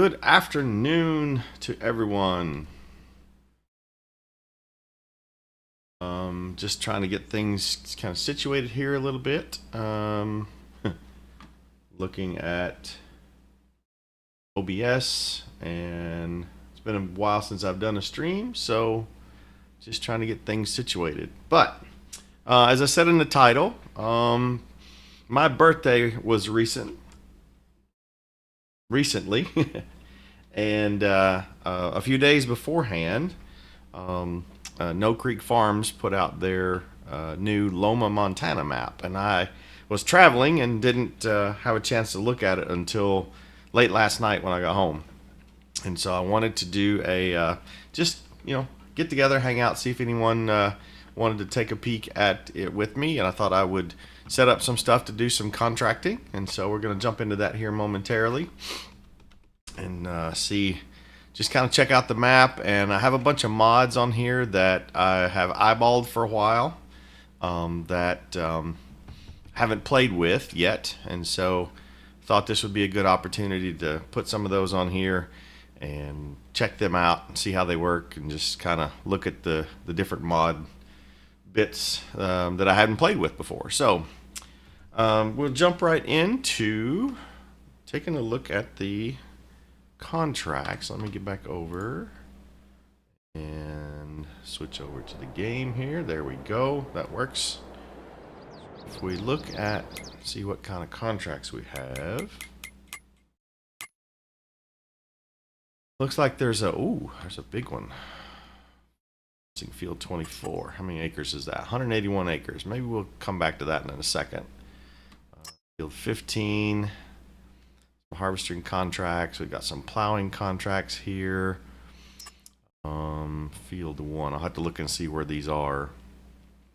Good afternoon to everyone. Just trying to get things kind of situated here a little bit. Looking at OBS, and it's been a while since I've done a stream, so just trying to get things situated. But as I said in the title, my birthday was recently, and a few days beforehand, No Creek Farms put out their new Loma, Montana map, and I was traveling and didn't have a chance to look at it until late last night when I got home. And so I wanted to do a just get together, hang out, see if anyone wanted to take a peek at it with me, and I thought I would set up some stuff to do some contracting, and so we're going to jump into that here momentarily and see. Just kind of check out the map, and I have a bunch of mods on here that I have eyeballed for a while that haven't played with yet, and so thought this would be a good opportunity to put some of those on here and check them out and see how they work, and just kind of look at the different mod bits that I hadn't played with before. So we'll jump right into taking a look at the contracts. Let me get back over and switch over to the game here. There we go. That works. If we look at, see what kind of contracts we have. Looks like there's a big one. Field 24. How many acres is that? 181 acres. Maybe we'll come back to that in a second. Field 15. Harvesting contracts. We've got some plowing contracts here. Field 1. I'll have to look and see where these are.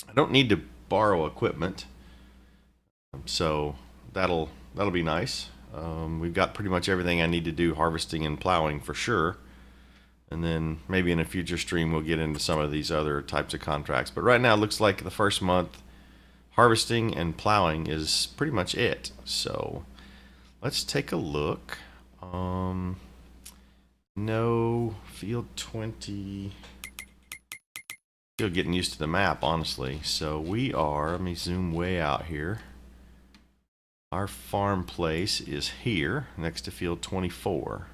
I don't need to borrow equipment, so that'll be nice. We've got pretty much everything I need to do harvesting and plowing for sure. And then maybe in a future stream we'll get into some of these other types of contracts. But right now it looks like the first month harvesting and plowing is pretty much it. So let's take a look. No, field 20. Still getting used to the map, honestly. So we are, let me zoom way out here. Our farm place is here next to field 24.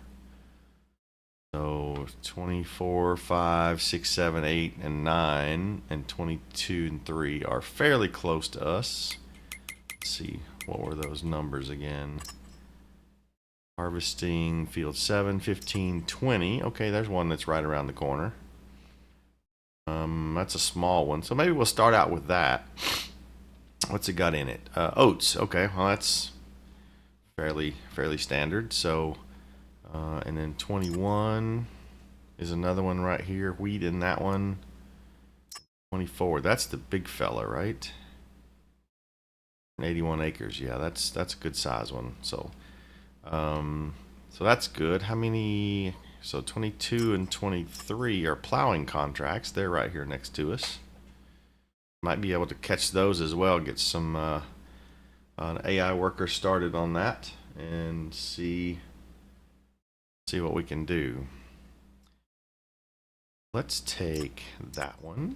So 24, 5, 6, 7, 8, and 9, and 22 and 3 are fairly close to us. Let's see, what were those numbers again? Harvesting field 7, 15, 20. Okay, there's one that's right around the corner. That's a small one, so maybe we'll start out with that. What's it got in it? Oats. Okay, well that's fairly standard. So, and then 21 is another one right here. Wheat in that one. 24. That's the big fella, right? 81 acres. Yeah, that's a good size one. So. So that's good. How many? So 22 and 23 are plowing contracts. They're right here next to us. Might be able to catch those as well. Get some an AI worker started on that and see what we can do. Let's take that one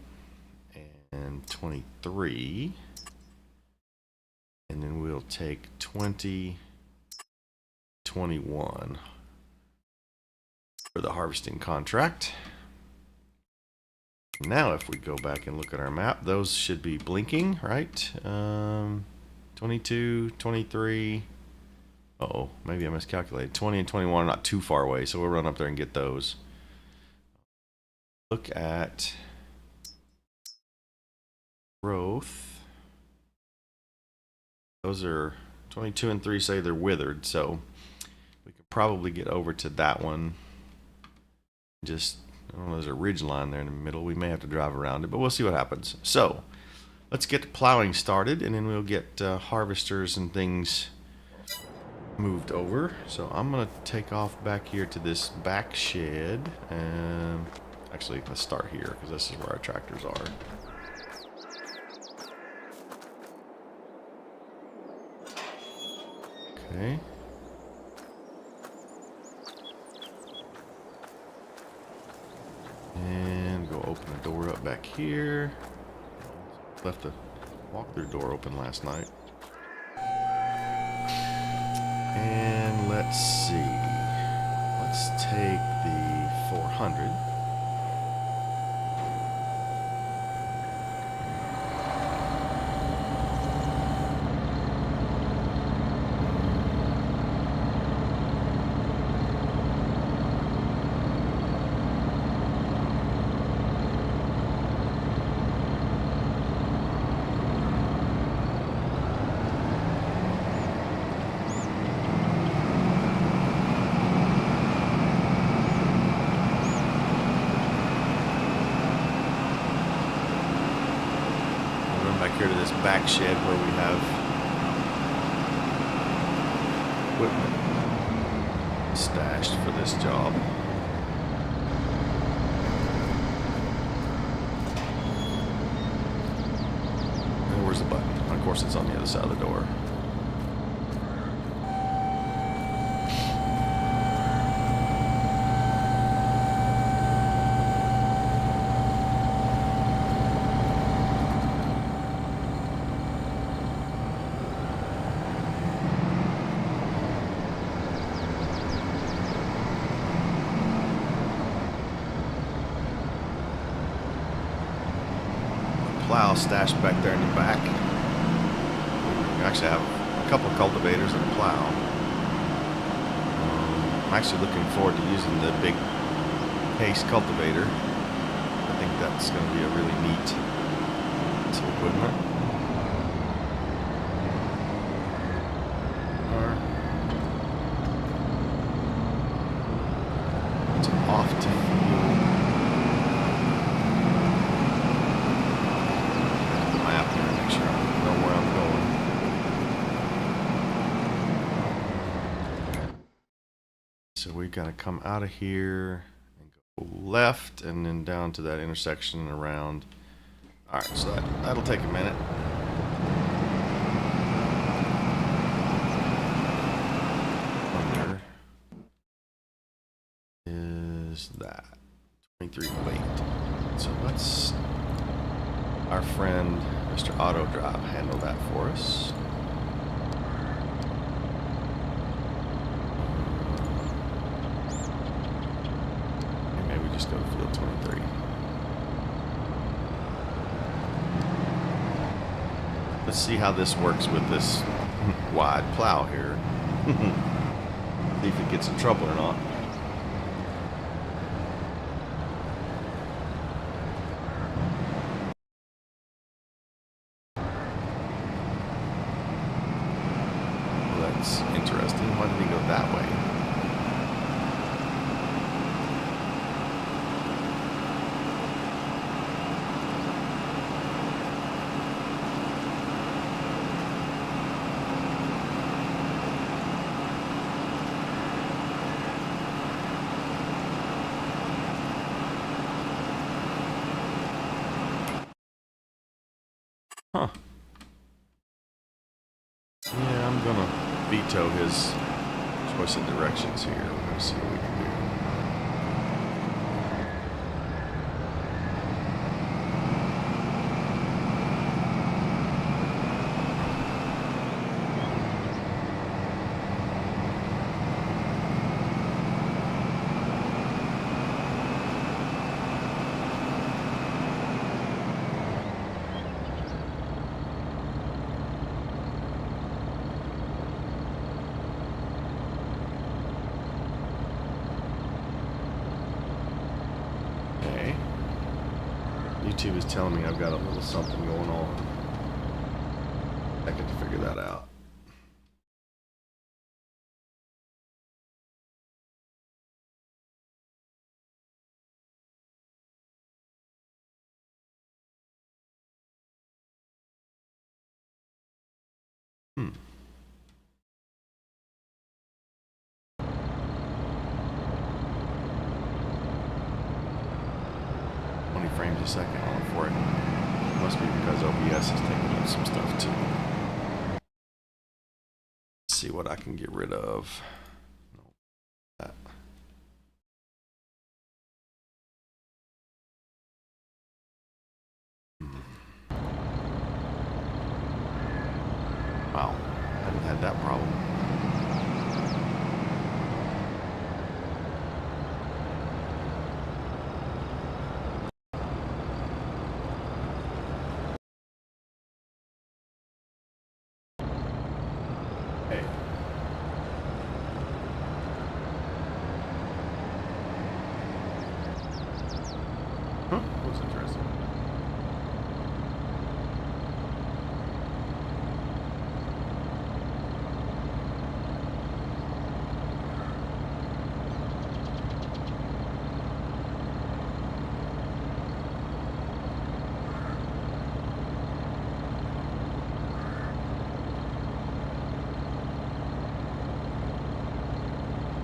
and 23, and then we'll take 20. 21 for the harvesting contract. Now if we go back and look at our map, those should be blinking, right? 22, 23. Uh-oh, maybe I miscalculated. 20 and 21 are not too far away, so we'll run up there and get those. Look at growth. Those are 22 and 3 say they're withered, so we could probably get over to that one. Just, I don't know, there's a ridge line there in the middle. We may have to drive around it, but we'll see what happens. So let's get plowing started, and then we'll get harvesters and things moved over. So I'm going to take off back here to this back shed. And actually, let's start here because this is where our tractors are. Okay. And go open the door up back here. Left the walk-through door open last night. And let's see. Let's take the 400. Here to this back shed where we have equipment stashed for this job. And where's the button? Of course, it's on the other side of the door. Plow stashed back there in the back. We actually have a couple of cultivators and a plow. I'm actually looking forward to using the big case cultivator. I think that's going to be a really neat piece of equipment. It's off to So we gotta come out of here and go left and then down to that intersection and around. Alright, so that'll take a minute. Under is that 23 weight. So let's our friend Mr. Auto Drive handle that for us. Just go to field 23. Let's see how this works with this wide plow here. See if it gets in trouble or not. Well, that's interesting. Why did he go that way? Huh. Yeah, I'm gonna veto his choice of directions here. We're gonna see what we can do. YouTube is telling me I've got a little something going on. I get to figure that out. Hmm. 20 frames a second on for it. Must be because OBS is taking up some stuff too. Let's see what I can get rid of. Huh? That's interesting.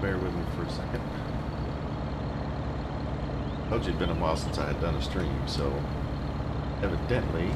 Bear with me for a second. Told you it'd been a while since I had done a stream, so evidently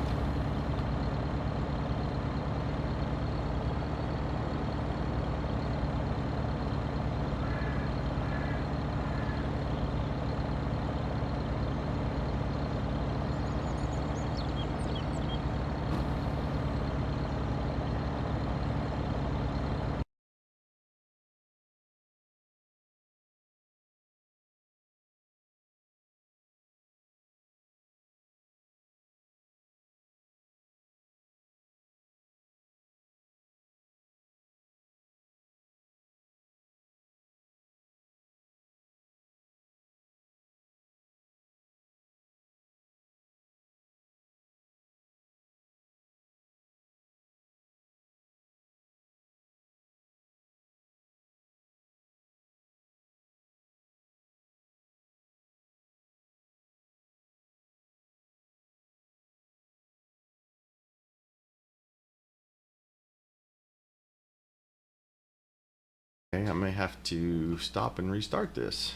okay, I may have to stop and restart this.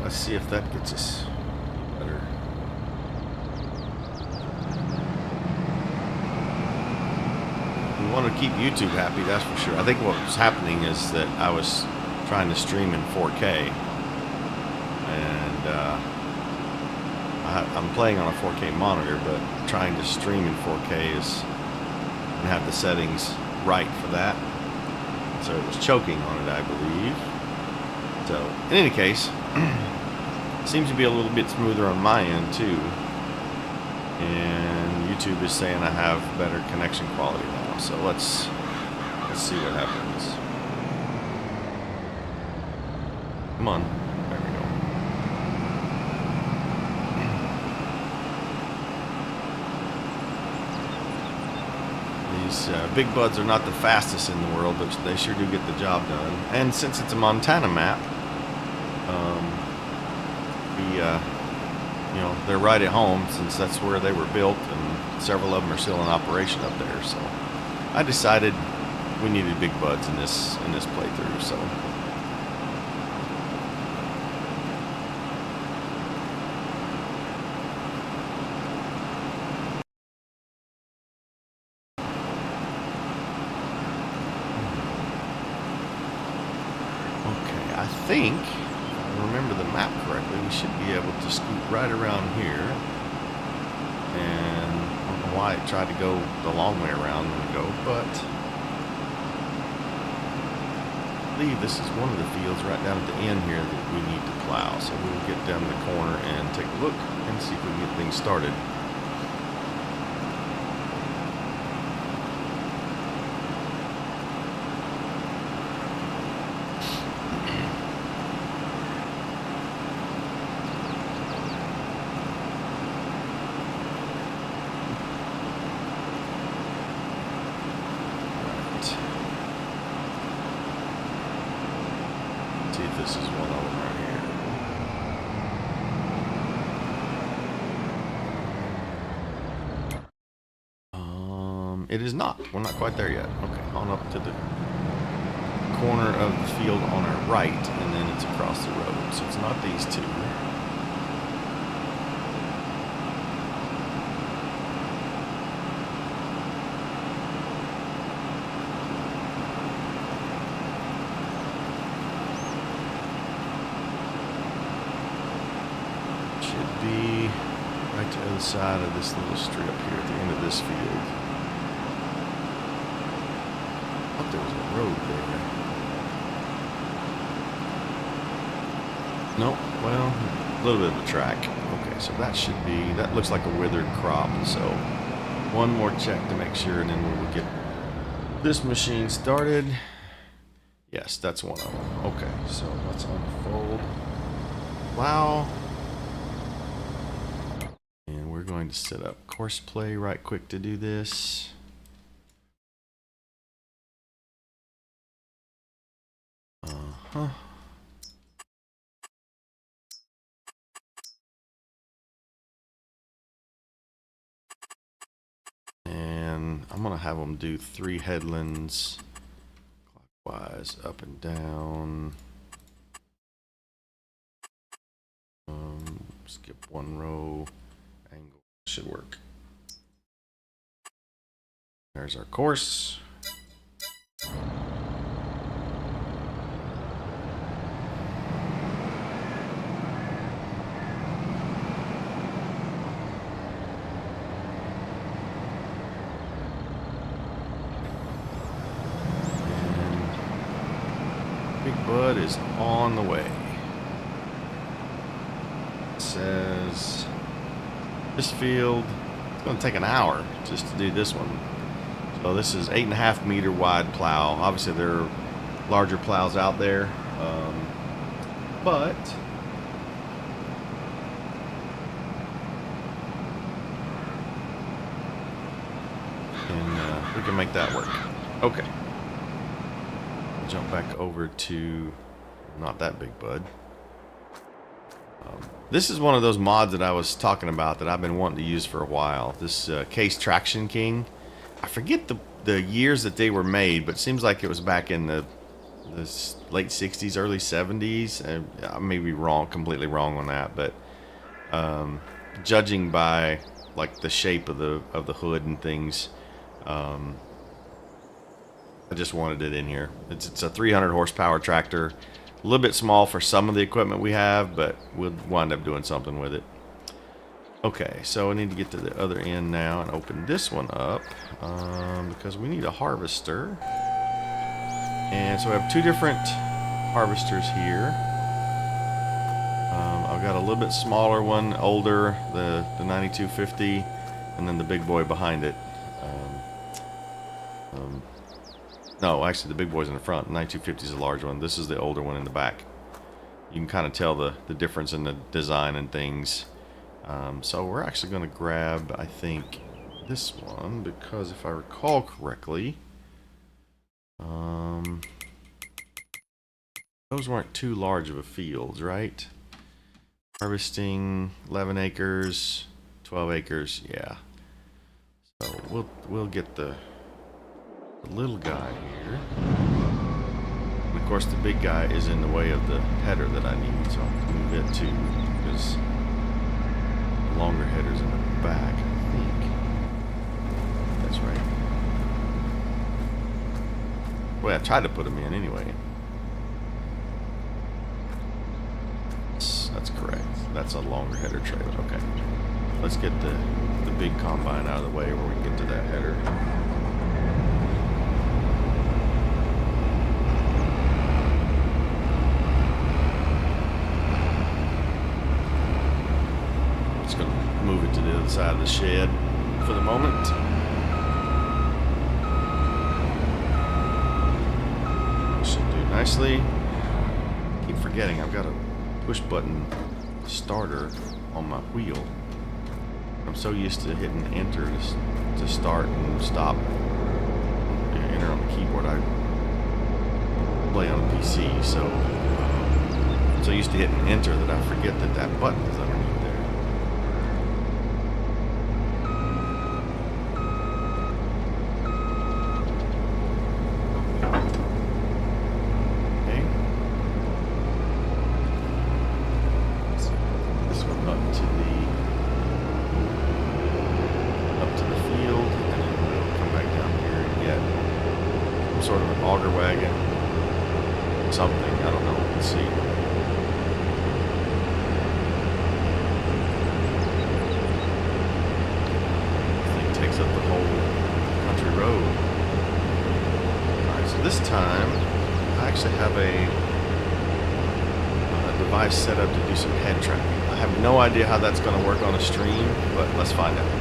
Let's see if that gets us better. We want to keep YouTube happy, that's for sure. I think what was happening is that I was trying to stream in 4K, and I'm playing on a 4K monitor, but trying to stream in 4K is and have the settings right for that. So it was choking on it, I believe. So in any case, seems to be a little bit smoother on my end too. And YouTube is saying I have better connection quality now. So let's see what happens. Come on. There we go. These big buds are not the fastest in the world, but they sure do get the job done. And since it's a Montana map, you know, they're right at home since that's where they were built, and several of them are still in operation up there. So I decided we needed big buds in this playthrough. So okay, I think, remember the map correctly, we should be able to scoot right around here. And I don't know why it tried to go the long way around a minute ago, but I believe this is one of the fields right down at the end here that we need to plow. So we'll get down the corner and take a look and see if we can get things started. See if this is one of them right here. It is not. We're not quite there yet. Okay, on up to the corner of the field on our right, and then it's across the road. So it's not these two. should be right to the other side of this little strip here at the end of this field. I thought there was a road there. Nope, well, a little bit of a track. Okay, so that should be, that looks like a withered crop, so one more check to make sure, and then we'll get this machine started. Yes, that's one of them. Okay, so let's unfold. Wow. And we're going to set up course play right quick to do this. Uh-huh. And I'm going to have them do 3 headlands clockwise, up and down. Skip 1 row. Angle should work. There's our course. Big Bud is on the way. It says this field, it's going to take an hour just to do this one. So this is 8.5 meter wide plow. Obviously there are larger plows out there, but we can make that work. Okay. Jump back over to not that Big Bud. This is one of those mods that I was talking about that I've been wanting to use for a while. This Case Traction King. I forget the years that they were made, but it seems like it was back in the late 60s, early 70s. I may be wrong, completely wrong on that, but judging by like the shape of the hood and things, I just wanted it in here. It's a 300 horsepower tractor. A little bit small for some of the equipment we have, but we'll wind up doing something with it. Okay, so I need to get to the other end now and open this one up because we need a harvester. And so we have 2 different harvesters here. I've got a little bit smaller one, older, the 9250, and then the big boy behind it. No, actually the big boy's in the front. 9250 is a large one. This is the older one in the back. You can kind of tell the difference in the design and things. So we're actually going to grab, I think, this one, because if I recall correctly, those weren't too large of a field, right? Harvesting 11 acres, 12 acres, yeah. So we'll get the little guy here. And of course the big guy is in the way of the header that I need, so I'll move it too, because the longer header's in the back, I think. That's right. Well, I tried to put them in anyway. That's correct. That's a longer header trailer. Okay. Let's get the big combine out of the way where we can get to that header. Just going to move it to the other side of the shed for the moment. Should do nicely. Keep forgetting I've got a push button starter on my wheel. I'm so used to hitting enter to start and stop. Enter on the keyboard. I play on a PC, so I'm so used to hitting enter that I forget that button is underneath there. Sort of an auger wagon, something, I don't know, let's see. brings up the whole country road. Alright, so this time I actually have a device set up to do some head tracking. I have no idea how that's going to work on a stream, but let's find out.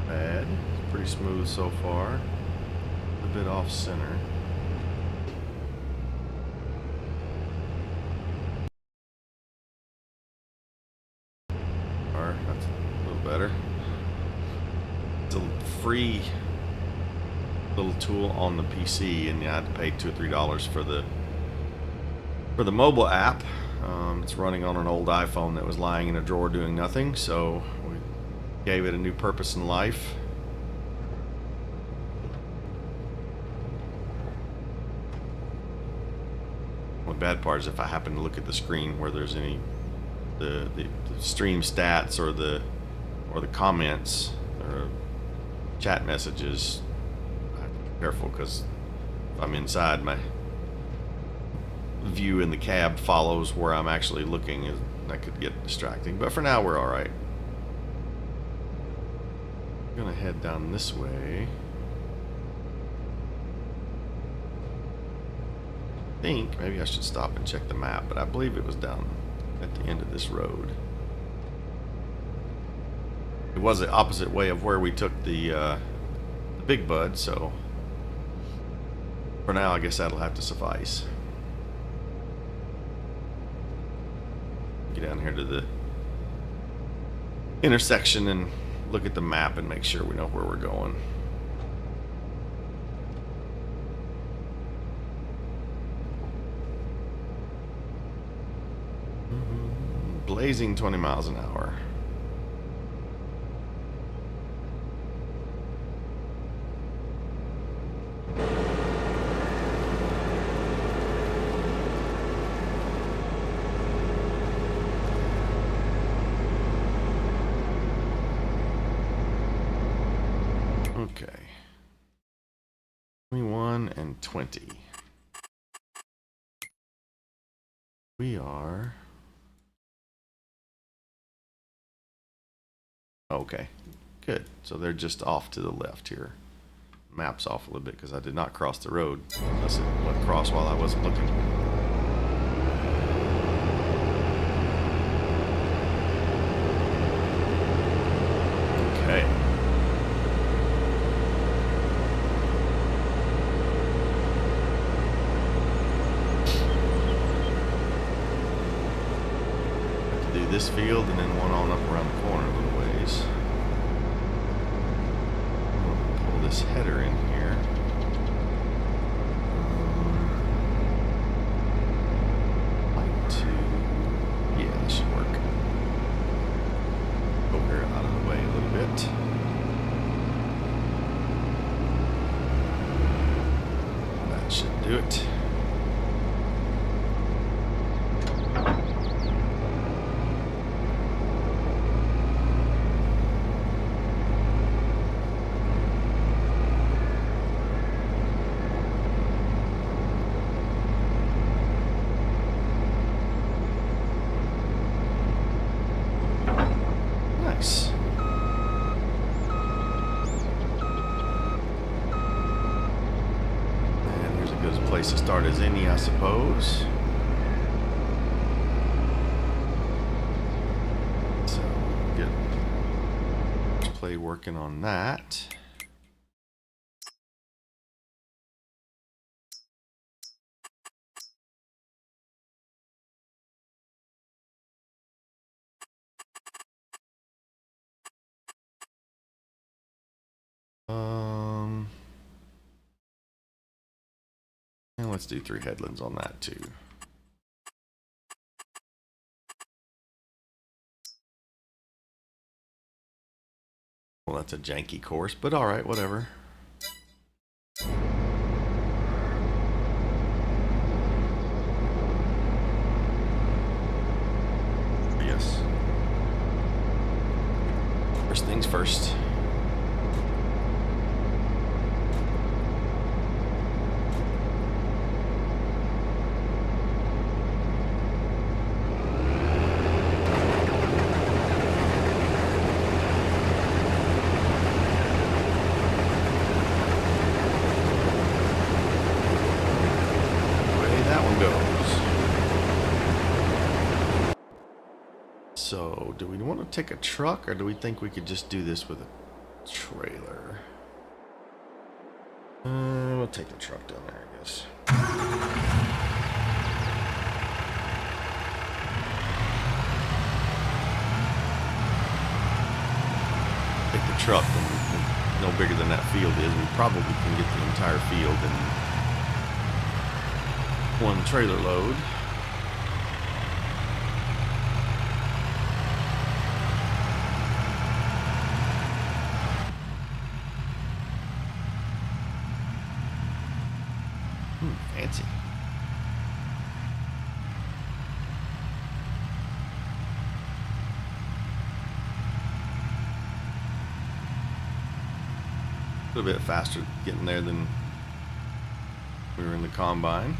Bad. It's pretty smooth so far. A bit off center. Or that's a little better. It's a free little tool on the PC, and you had to pay $2 or $3 for the mobile app. It's running on an old iPhone that was lying in a drawer doing nothing, so we gave it a new purpose in life. The bad part is if I happen to look at the screen where there's any the stream stats or the comments or chat messages, I have to be careful, because if I'm inside, my view in the cab follows where I'm actually looking, and that could get distracting. But for now, we're all right. I'm gonna head down this way. I think maybe I should stop and check the map, but I believe it was down at the end of this road. It was the opposite way of where we took the Big Bud, so for now I guess that'll have to suffice. Get down here to the intersection and look at the map and make sure we know where we're going. Blazing 20 miles an hour. Okay. 21 and 20. We are... Okay, good. So they're just off to the left here. Map's off a little bit because I did not cross the road, unless it went across while I wasn't looking. Okay. Have to do this field and then one on up around the corner a little ways. Pull this header in here. Like to, yeah, this should work. Go here out of the way a little bit. That should do it. Nice. And here's a good place to start as any, I suppose. So get play working on that. And let's do 3 headlands on that too. Well, that's a janky course, but all right, whatever. Yes. First things first. So, do we want to take a truck, or do we think we could just do this with a trailer? We'll take the truck down there, I guess. Take the truck, and no bigger than that field is. We probably can get the entire field in one trailer load. Fancy. A little bit faster getting there than we were in the combine.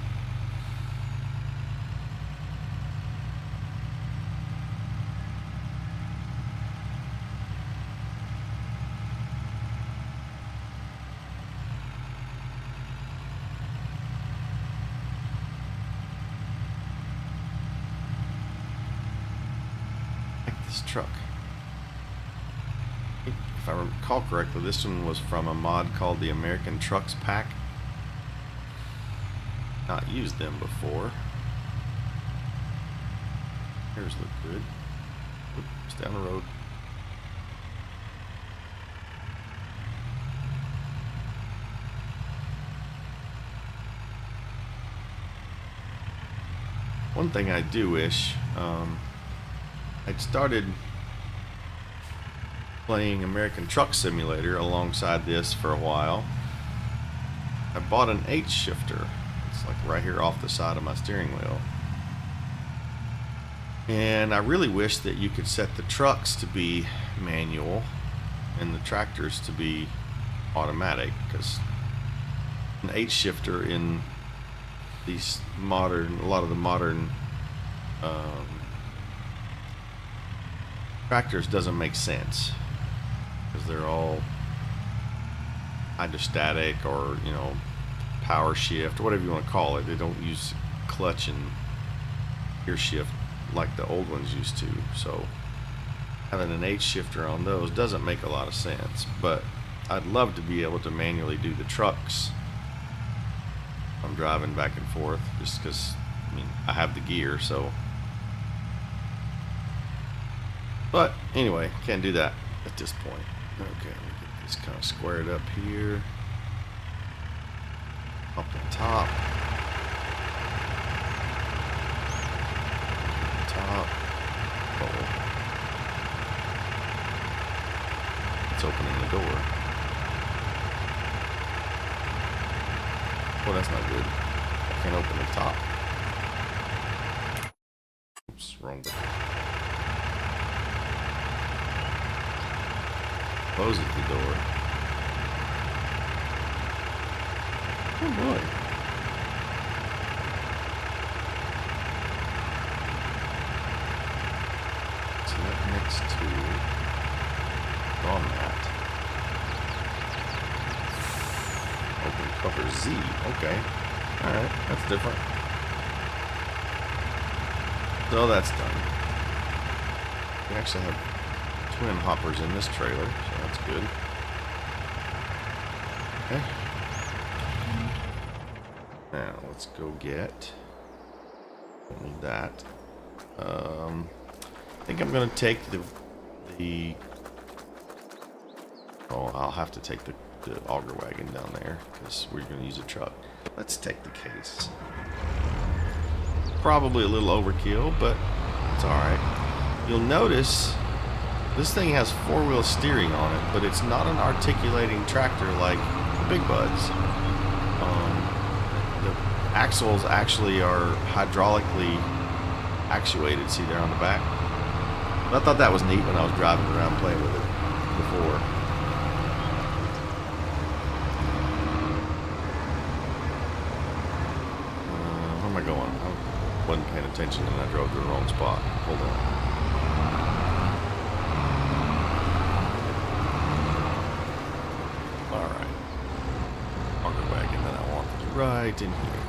This truck, if I recall correctly, this one was from a mod called the American Trucks Pack. Not used them before. Here's look good. Oops, down the road. One thing I do wish, I'd started playing American Truck Simulator alongside this for a while. I bought an H shifter. It's like right here off the side of my steering wheel. And I really wish that you could set the trucks to be manual and the tractors to be automatic, because an H shifter in these modern, a lot of the modern tractors doesn't make sense, because they're all hydrostatic or, you know, power shift, or whatever you want to call it. They don't use clutch and gear shift like the old ones used to. So having an H shifter on those doesn't make a lot of sense. But I'd love to be able to manually do the trucks. I'm driving back and forth just because, I mean, I have the gear, so. But anyway, can't do that at this point. Okay, let me get this kind of squared up here. Up the top. Top. Uh-oh. It's opening the door. Oh, that's not good. I can't open the top. Oops, wrong button. Closes the door. Oh boy. Select next to mat. Open cover Z. Okay. Alright, that's different. So that's done. We actually have twin hoppers in this trailer, so that's good. Okay. Now let's go get. Don't need that. I think I'm gonna take the. Oh, I'll have to take the auger wagon down there because we're gonna use a truck. Let's take the case. Probably a little overkill, but it's all right. You'll notice this thing has four-wheel steering on it, but it's not an articulating tractor like the big buds. The axles actually are hydraulically actuated. See there on the back? I thought that was neat when I was driving around playing with it before. Where am I going? I wasn't paying attention and I drove to the wrong spot. Hold on. Alright. Auger wagon that I want right in here.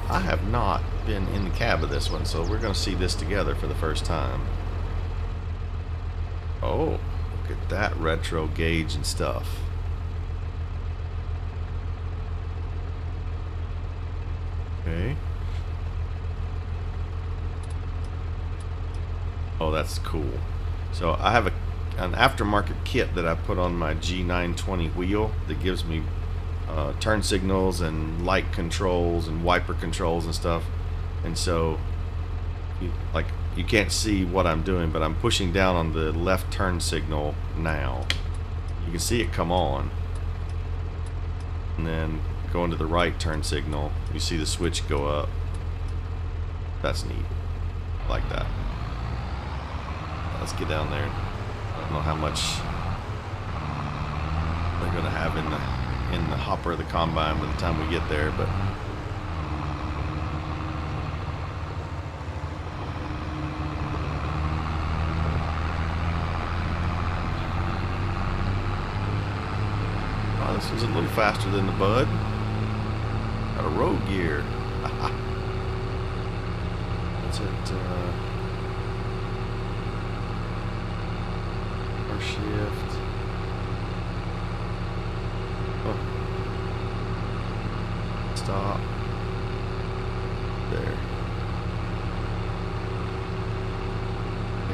I have not been in the cab of this one, so we're going to see this together for the first time. Oh, look at that retro gauge and stuff. Okay. Oh, that's cool. So I have an aftermarket kit that I put on my G920 wheel that gives me turn signals and light controls and wiper controls and stuff. And so you can't see what I'm doing, but I'm pushing down on the left turn signal now. You can see it come on, and then go into the right turn signal. You see the switch go up. That's neat. I like that. Let's get down there. I don't know how much they're gonna have in the hopper of the combine by the time we get there, but oh, this is a little faster than the Bud. Got a road gear. That's it. First shift. Oh. Stop. There.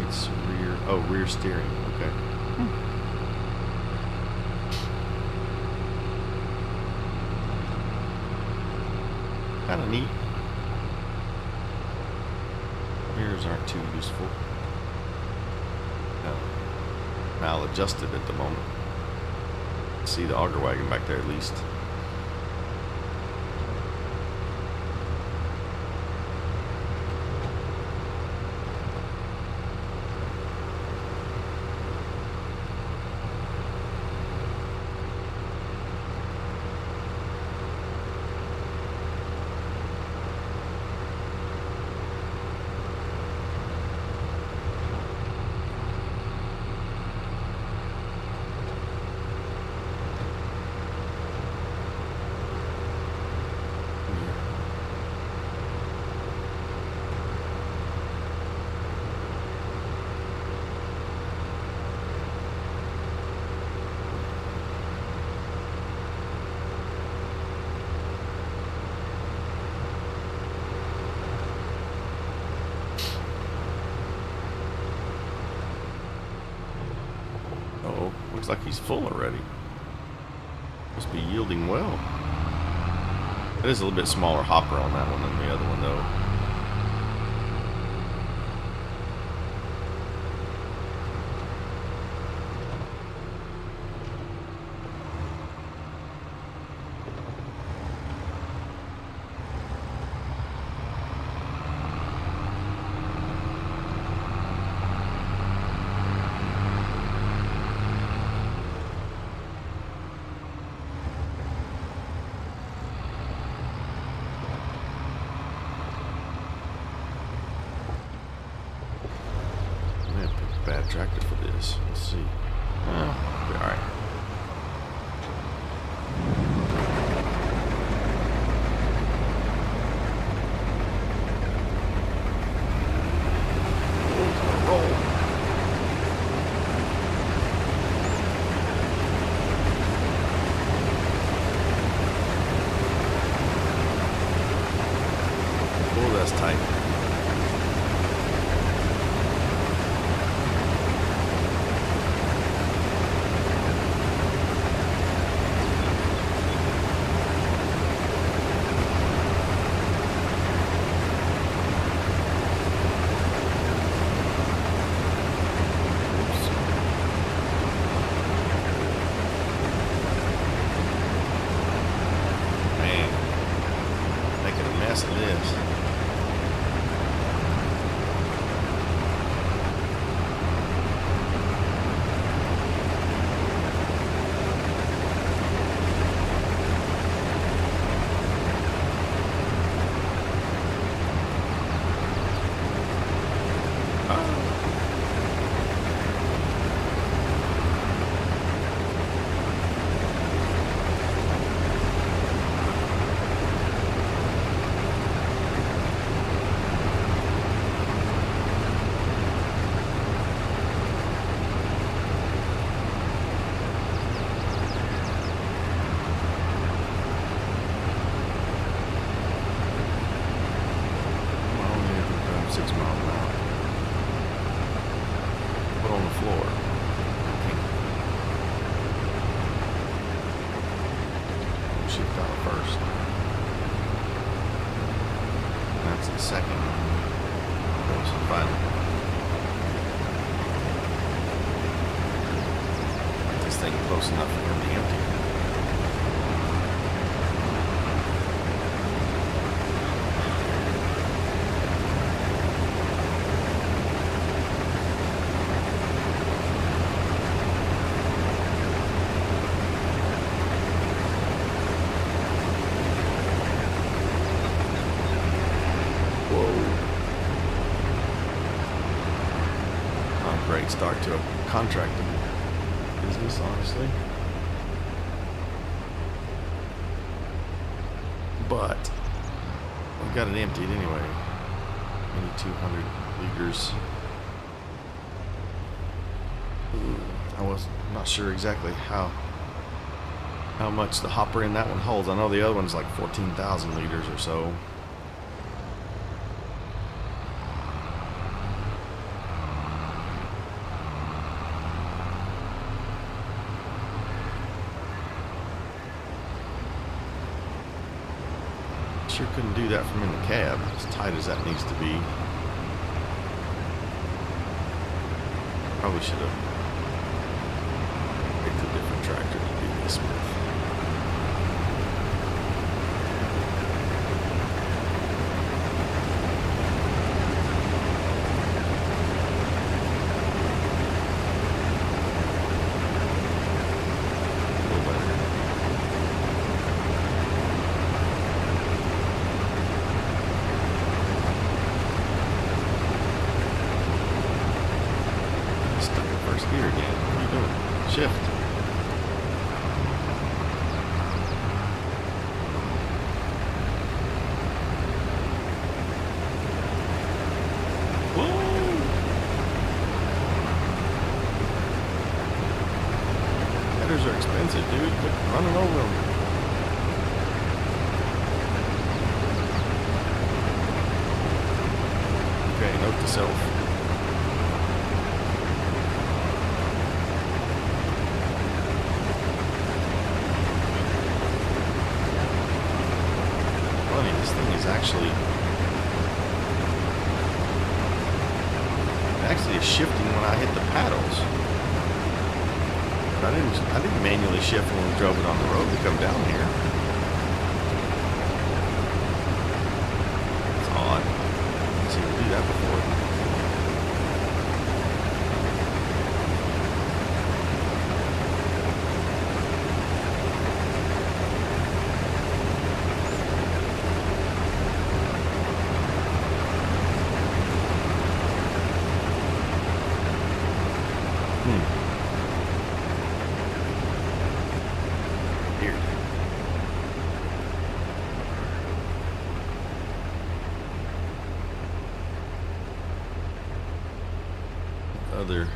It's rear. Oh, rear steering. Okay. Kind of neat. Mirrors aren't too useful. No. Maladjusted at the moment. See the auger wagon back there at least. Uh-oh, looks like he's full already. Must be yielding well. It is a little bit smaller hopper on that one than the other one though. Bad tractor for this. Let's see. Well, be alright. Oh, that's tight. Yes, it is. 6 miles an hour. Put on the floor. Shift out first. That's the second. Goes final. Get this thing close enough for him to empty. Great start to a contracting business, honestly. But we've got it emptied anyway. Maybe 200 liters. I was not sure exactly how much the hopper in that one holds. I know the other one's like 14,000 liters or so. Sure couldn't do that from in the cab, as tight as that needs to be. Probably should have picked a different tractor to do this with. Here again. What are you doing? Shift. Whoa! Headers are expensive, dude. Quit running over them. Okay, note to self. This thing is actually is shifting when I hit the paddles. But I didn't manually shift when we drove it on the road to come down here. It's odd. I've seen it do that before. Here. Other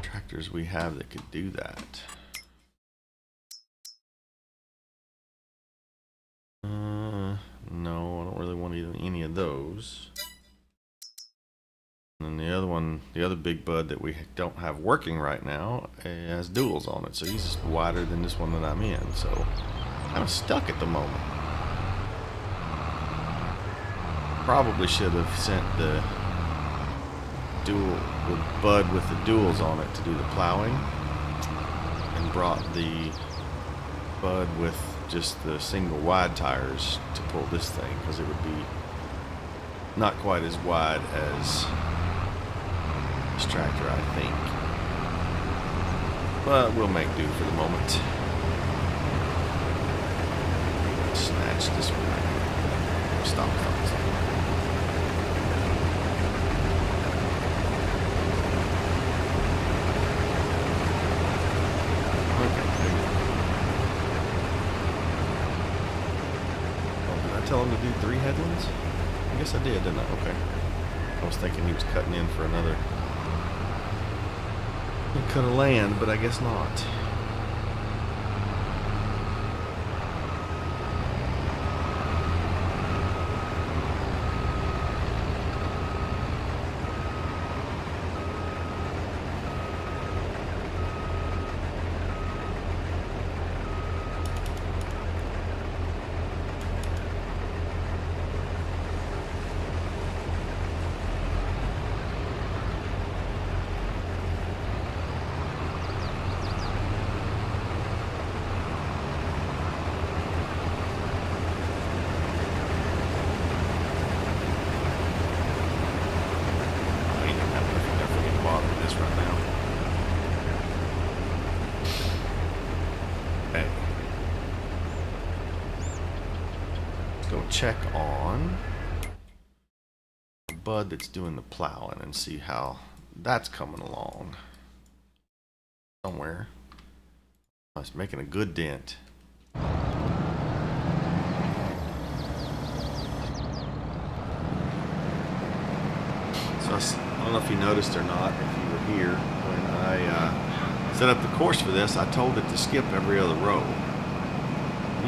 tractors we have that could do that. No, I don't really want any of those. And the other one, the other big bud that we don't have working right now, has duals on it, so he's just wider than this one that I'm in. So I'm stuck at the moment. Probably should have sent the bud with the duals on it to do the plowing, and brought the bud with just the single wide tires to pull this thing, because it would be not quite as wide as this tractor, I think. But we'll make do for the moment. Snatch this one. Stop. Tell him to do 3 headlands? I guess I did, didn't I? Okay. I was thinking he was cutting in for another cut of land, but I guess not. go check on the bud that's doing the plowing and see how that's coming along. Somewhere. Oh, it's making a good dent. So I don't know if you noticed or not, if you were here, when I set up the course for this, I told it to skip every other row.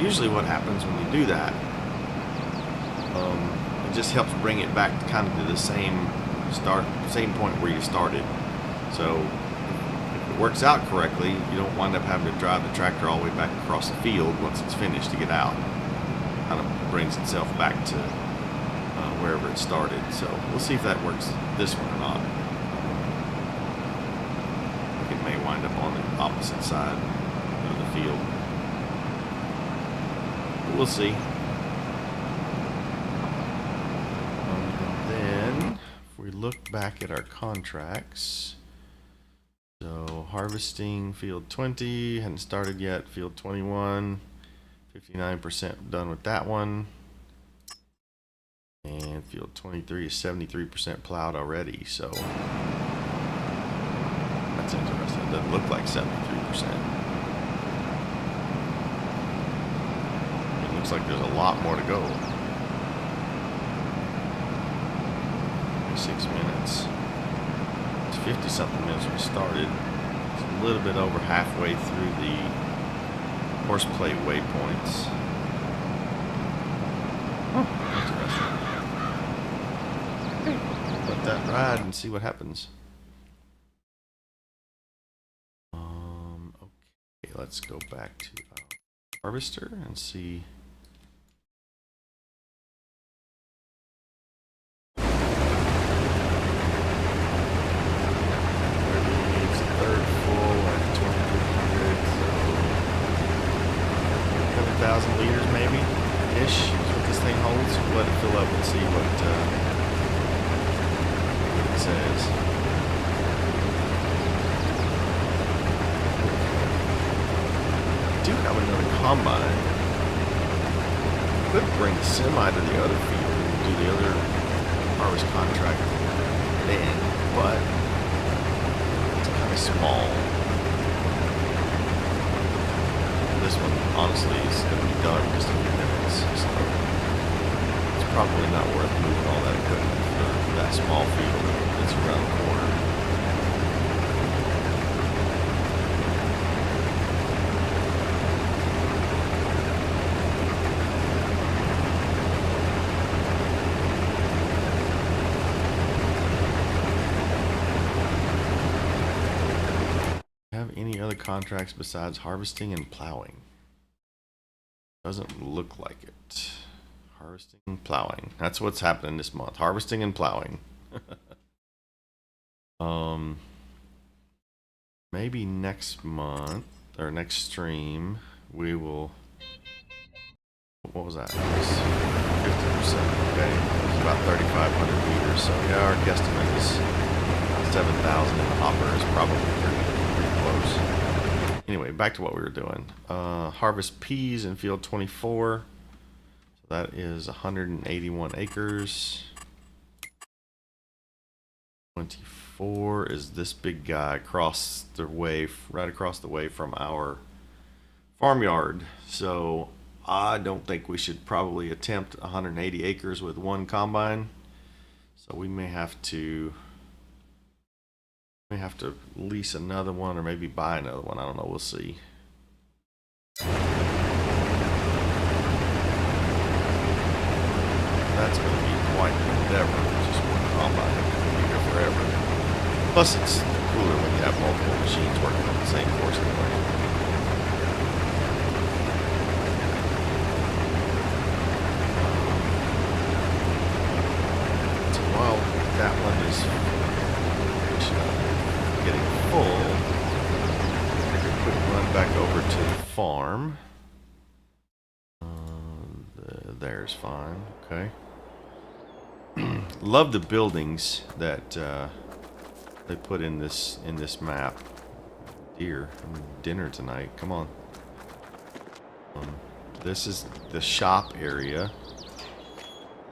Usually what happens when you do that, it just helps bring it back kind of to the same point where you started. So if it works out correctly, you don't wind up having to drive the tractor all the way back across the field once it's finished to get out. It kind of brings itself back to wherever it started. So we'll see if that works this one or not. I think it may wind up on the opposite side of the field. We'll see. And then, if we look back at our contracts, so harvesting field 20 hadn't started yet. Field 21, 59% done with that one, and field 23 is 73% plowed already. So that's interesting. It doesn't look like 73%. Looks like there's a lot more to go. 6 minutes. It's 50 something minutes when we started. It's a little bit over halfway through the horseplay waypoints. Interesting. Let that ride and see what happens. Okay, let's go back to our harvester and see. Liters maybe ish is what this thing holds. We'll let it fill up and see what it says. We do have another combine. Could bring the semi to the other field and do the other harvest contract then, but it's kind of small. This one, honestly, is going to be done in just a few minutes, so it's probably not worth moving all that equipment for that small field that's around the corner. Have any other contracts besides harvesting and plowing? Doesn't look like it. Harvesting and plowing. That's what's happening this month. Harvesting and plowing. Maybe next month or next stream we will. What was that? 50%. Okay, it's about 3,500 meters. So yeah, our guesstimate is 7,000 in the hopper is probably pretty close. Anyway, back to what we were doing. Harvest peas in field 24. So that is 181 acres. 24 is this big guy across the way, right across the way from our farmyard. So I don't think we should probably attempt 180 acres with one combine. So we may have to lease another one or maybe buy another one. I don't know. We'll see. That's going to be quite an endeavor. Just one combine. It can be here forever. Plus, it's cooler when you have multiple machines working on the same course anyway. So while that one is getting full, take a quick run back over to the farm. There's fine. Okay. Love the buildings that they put in this map. Deer, dinner tonight. Come on. This is the shop area.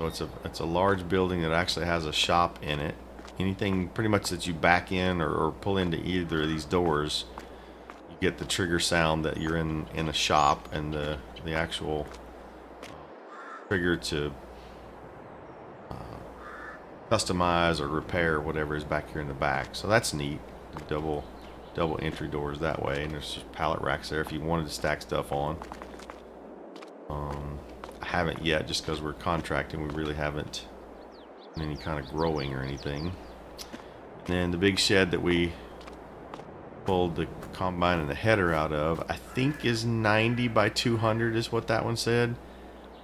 So it's a large building that actually has a shop in it. Anything pretty much that you back in or pull into either of these doors, you get the trigger sound that you're in a shop, and the actual trigger to customize or repair whatever is back here in the back. So that's neat. The double entry doors that way, and there's just pallet racks there if you wanted to stack stuff on. I haven't yet, just because we're contracting. We really haven't done any kind of growing or anything. And then the big shed that we pulled the combine and the header out of, I think is 90 by 200 is what that one said.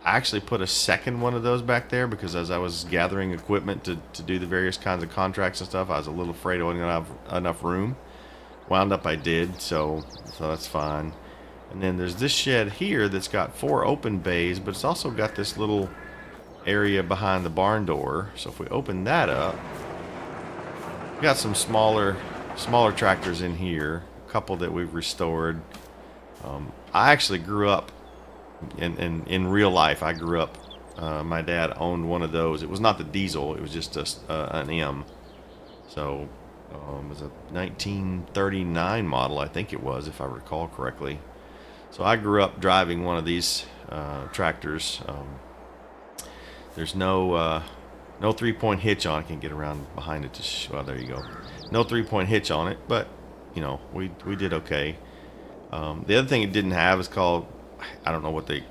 I actually put a second one of those back there because as I was gathering equipment to do the various kinds of contracts and stuff, I was a little afraid I wasn't going to have enough room. Wound up I did, so that's fine. And then there's this shed here that's got 4 open bays, but it's also got this little area behind the barn door. So if we open that up, we got some smaller tractors in here, a couple that we've restored. I actually grew up in real life. I grew up, my dad owned one of those. It was not the diesel, it was just an M. So it was a 1939 model, I think it was, if I recall correctly. So I grew up driving one of these tractors. There's no 3-point hitch on it. Can get around behind it to well, there you go. No 3-point hitch on it, but you know, we did okay. The other thing it didn't have is called, I don't know what the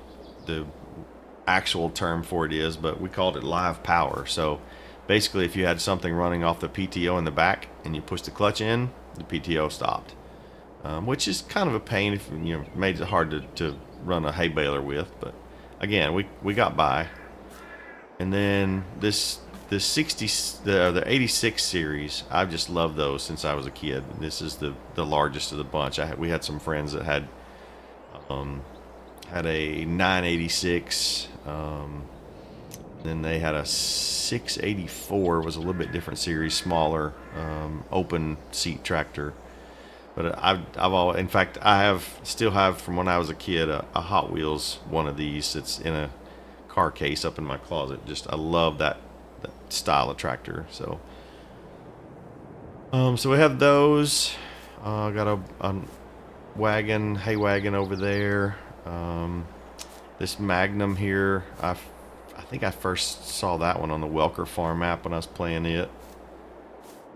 actual term for it is, but we called it live power. So basically, if you had something running off the PTO in the back and you pushed the clutch in, the PTO stopped. Which is kind of a pain if you know, made it hard to run a hay baler with, but again, we got by. And then the 86 series, I've just loved those since I was a kid. This is the largest of the bunch. We had some friends that had a 986. Then they had a 684, was a little bit different series, smaller, open seat tractor. But in fact, still have from when I was a kid a Hot Wheels one of these. It's in a car case up in my closet. Just I love that style of tractor. So we have those. Got a hay wagon over there. This Magnum here, I think I first saw that one on the Welker Farm app when I was playing it.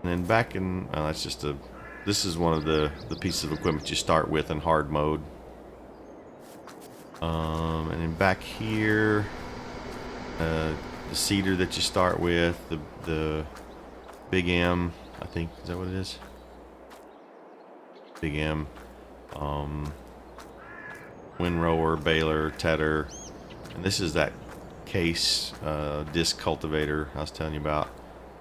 And then back in, that's just this is one of the pieces of equipment you start with in hard mode. And then back here, the seeder that you start with, the Big M, I think, is that what it is? Big M. Windrower, baler, tedder. And this is that case disc cultivator I was telling you about.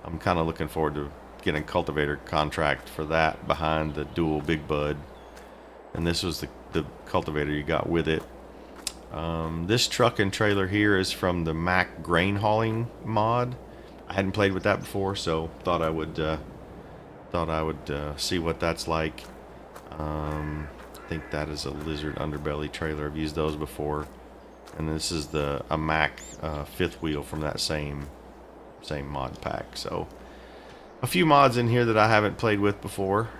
I'm kind of looking forward to getting a cultivator contract for that behind the dual Big Bud. And this was the cultivator you got with it. This truck and trailer here is from the Mac grain hauling mod. I hadn't played with that before, so thought I would see what that's like. I think that is a Lizard underbelly trailer. I've used those before. And this is a Mac fifth wheel from that same mod pack. So a few mods in here that I haven't played with before.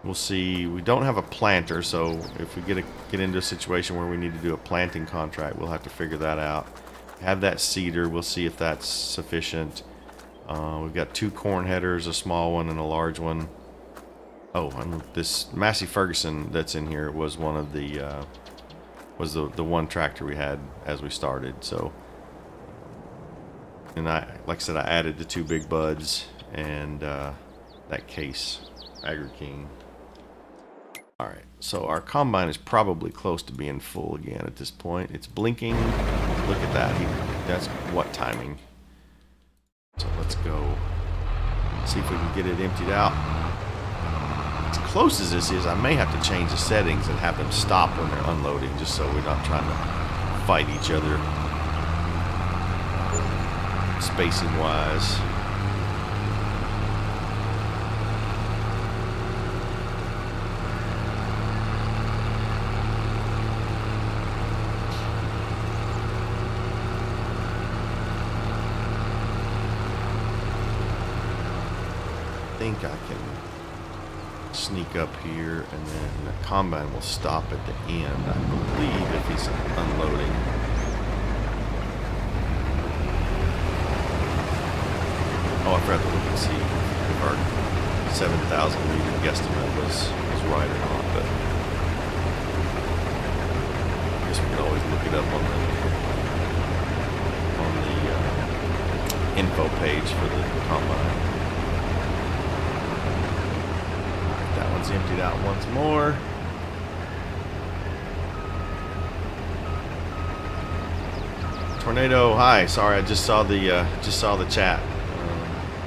We'll see. We don't have a planter, so if we get into a situation where we need to do a planting contract, we'll have to figure that out. Have that seeder. We'll see if that's sufficient. We've got 2 corn headers, a small one and a large one. Oh, and this Massey Ferguson that's in here was one of the one tractor we had as we started. So, and like I said, I added the 2 Big Buds and that case, Agri King. All right, so our combine is probably close to being full again at this point. It's blinking. Look at that. That's what timing. So let's go see if we can get it emptied out. As close as this is, I may have to change the settings and have them stop when they're unloading, just so we're not trying to fight each other spacing wise. think I can sneak up here, and then the combine will stop at the end, I believe, if he's unloading. Oh, I forgot to look and see if our 7,000 liter guesstimate was right or not, but I guess we could always look it up on the info page for the combine. Alright, that one's emptied out once more. Tornado, hi. Sorry, I just saw the chat.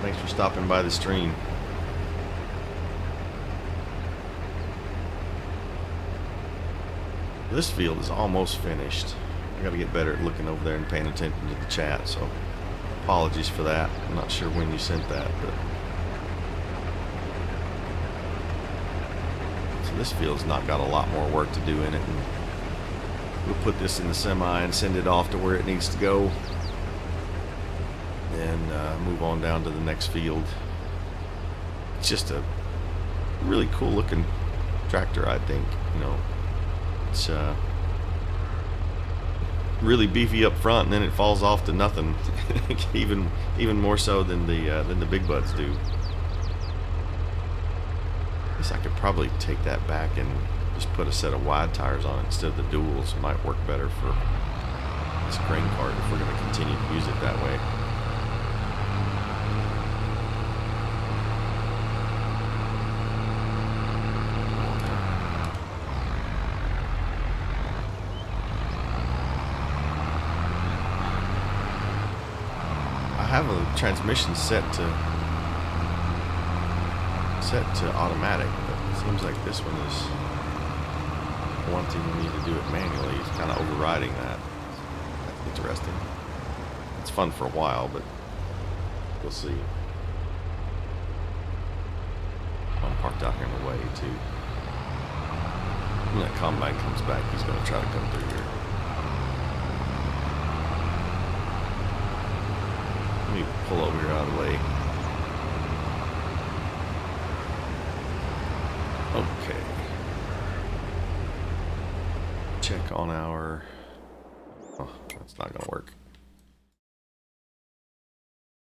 Thanks for stopping by the stream. This field is almost finished. I gotta get better at looking over there and paying attention to the chat, so apologies for that. I'm not sure when you sent that, but so this field's not got a lot more work to do in it, and we'll put this in the semi and send it off to where it needs to go. Then move on down to the next field. It's just a really cool looking tractor, I think. You know, it's really beefy up front, and then it falls off to nothing. even more so than the big buds do. I guess I could probably take that back and just put a set of wide tires on it instead of the duals. It might work better for this grain cart if we're going to continue to use it that way. I have a transmission set to automatic, but it seems like this one is wanting me to do it manually. It's kind of overriding that. That's interesting. It's fun for a while, but we'll see. I'm parked out here in the way too. When that combine comes back, he's going to try to come through here. Let me pull over here out of the way. Okay. Check on our... Oh, that's not gonna work.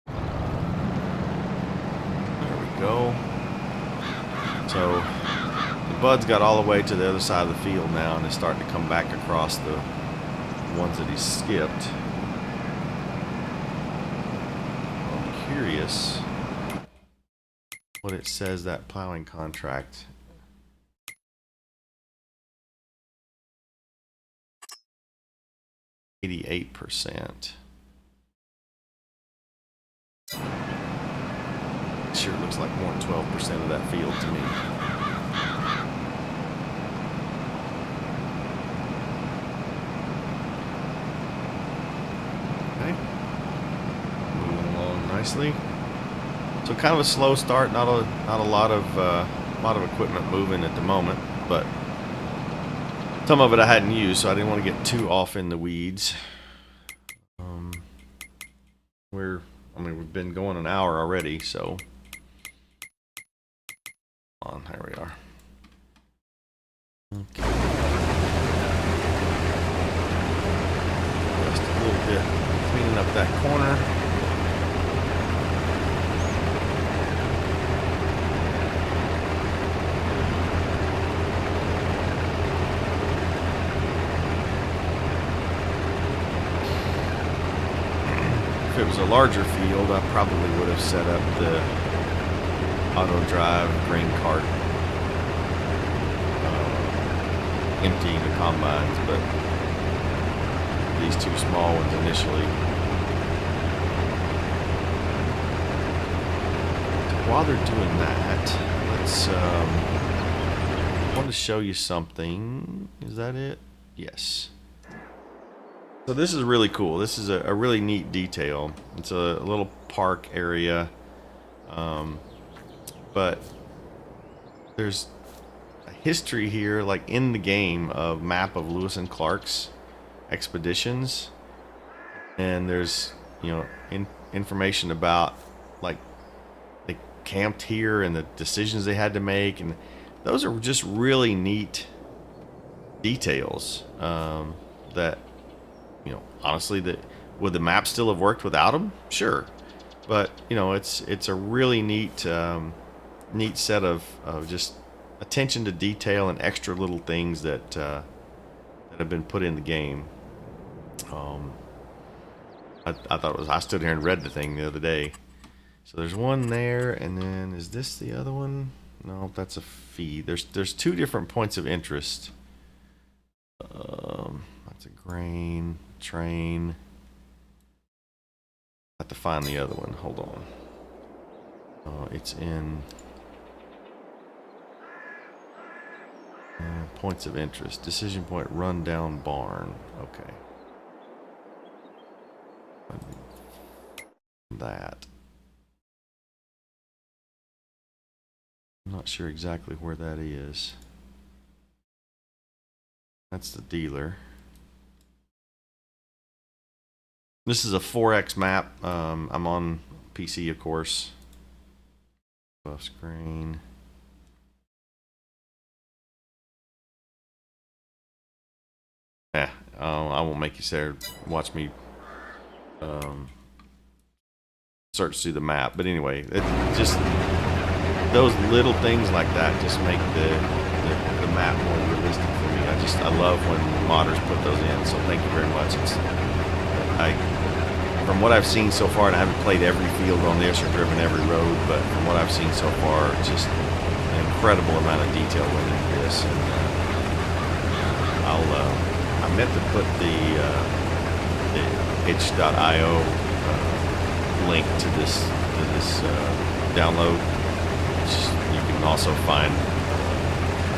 There we go. So, the bud's got all the way to the other side of the field now, and is starting to come back across the ones that he skipped. I'm curious what it says that plowing contract. 88%. Sure looks like more than 12% of that field to me. Okay. Moving along nicely. So kind of a slow start, not a lot of equipment moving at the moment, but some of it I hadn't used, so I didn't want to get too off in the weeds. We've been going an hour already, so here we are. Okay. Just a little bit, cleaning up that corner. If it was a larger field, I probably would have set up the auto drive grain cart, emptying the combines, but these two small ones initially. While they're doing that, let's I want to show you something. Is that it? Yes. So this is really cool. This is a really neat detail. It's a little park area, but there's a history here, like in the game, of map of Lewis and Clark's expeditions, and there's information about, like, they camped here and the decisions they had to make, and those are just really neat details. That, you know, honestly, that would the map still have worked without them? Sure, but you know, it's a really neat neat set of just attention to detail and extra little things that that have been put in the game. I thought it was. I stood here and read the thing the other day. So there's one there, and then is this the other one? No, that's a feed. There's two different points of interest. That's a grain train. I have to find the other one. Hold on. It's in points of interest. Decision point, rundown barn. Okay. That. I'm not sure exactly where that is. That's the dealer. This is a 4X map. I'm on PC, of course. Buff screen. Yeah, I won't make you sit there watch me search through the map. But anyway, it just those little things like that just make the map more realistic for me. I love when modders put those in. So thank you very much. From what I've seen so far, and I haven't played every field on this or driven every road, but from what I've seen so far, just an incredible amount of detail went into this. And I meant to put the itch.io link to this download. You can also find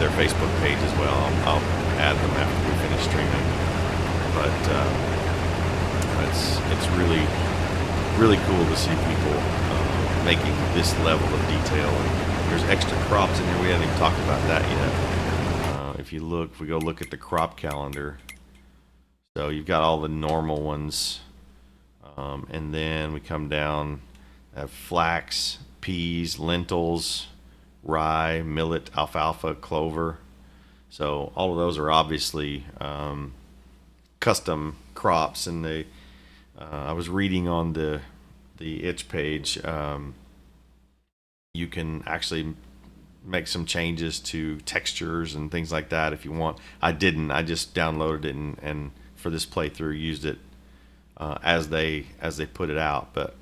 their Facebook page as well. I'll add them after we finish streaming. But it's really cool to see people making this level of detail. And there's extra crops in here. We haven't even talked about that yet. If we go look at the crop calendar, so you've got all the normal ones, and then we come down, have flax, peas, lentils, rye, millet, alfalfa, clover. So all of those are obviously custom crops, and I was reading on the itch page. You can actually make some changes to textures and things like that if you want. I didn't. I just downloaded it and for this playthrough used it as they put it out. But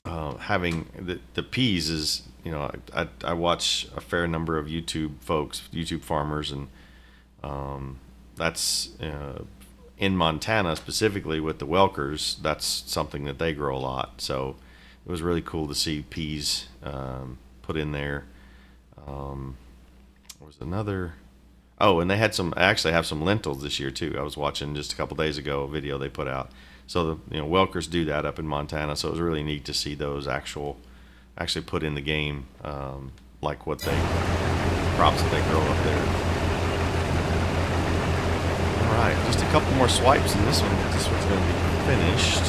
having the peas is, you know, I watch a fair number of YouTube farmers, and that's in Montana specifically with the Welkers. That's something that they grow a lot. So it was really cool to see peas put in there. There was another. Oh, and they had some. I actually have some lentils this year too. I was watching just a couple days ago a video they put out. So the Welkers do that up in Montana. So it was really neat to see those actually put in the game, like what crops that they grow up there. All right, just a couple more swipes, and this one's going to be finished.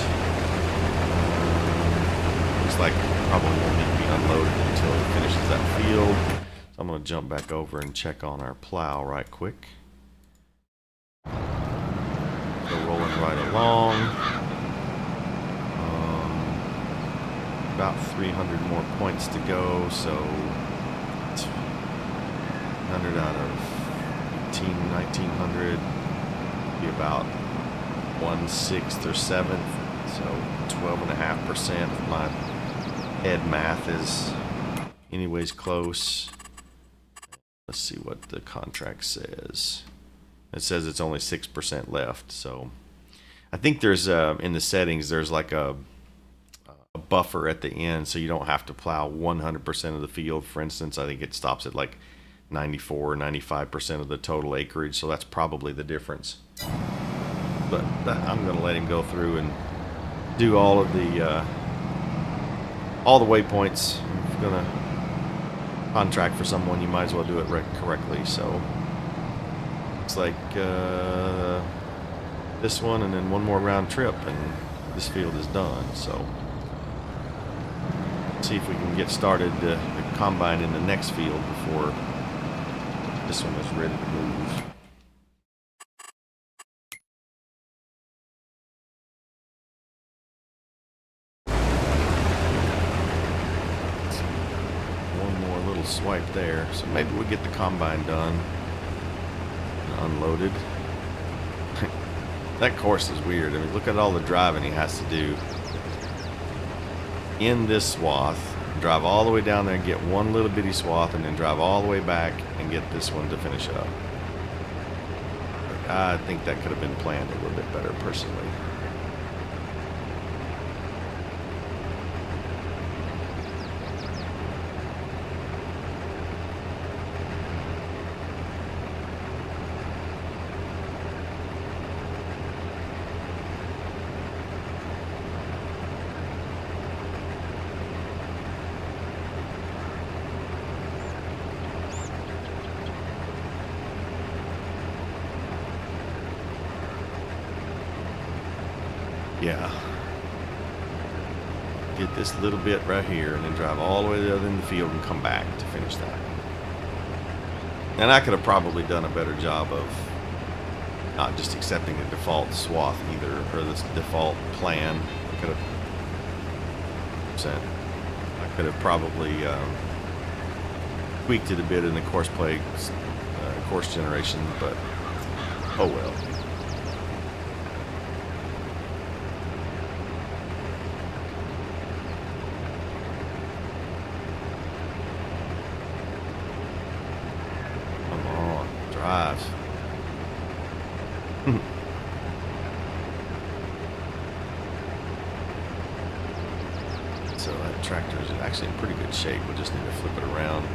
Looks like probably won't need to be unloaded until it finishes that field. So I'm going to jump back over and check on our plow right quick. So rolling right along. About 300 more points to go, so 100 out of 1900 be about 1/6 or 1/7, so 12.5%. If my head math is anyways close. Let's see what the contract says. It says it's only 6% left, so I think there's in the settings there's like a buffer at the end, so you don't have to plow 100% of the field. For instance, I think it stops at like 94 or 95% of the total acreage, so that's probably the difference. But I'm going to let him go through and do all of the waypoints. If you're going to contract for someone, you might as well do it correctly. So looks like this one and then one more round trip, and this field is done. So See if we can get started the combine in the next field before this one is ready to move. One more little swipe there, so maybe we get the combine done and unloaded. That course is weird. I mean, look at all the driving he has to do in this swath. Drive all the way down there and get one little bitty swath, and then drive all the way back and get this one to finish up. But I think that could have been planned a little bit better, personally. Yeah. Get this little bit right here and then drive all the way to the other end of the field and come back to finish that. And I could have probably done a better job of not just accepting the default swath either, or this default plan. I could have probably tweaked it a bit in the course generation, but oh well. Drive. So that tractor is actually in pretty good shape. We'll just need to flip it around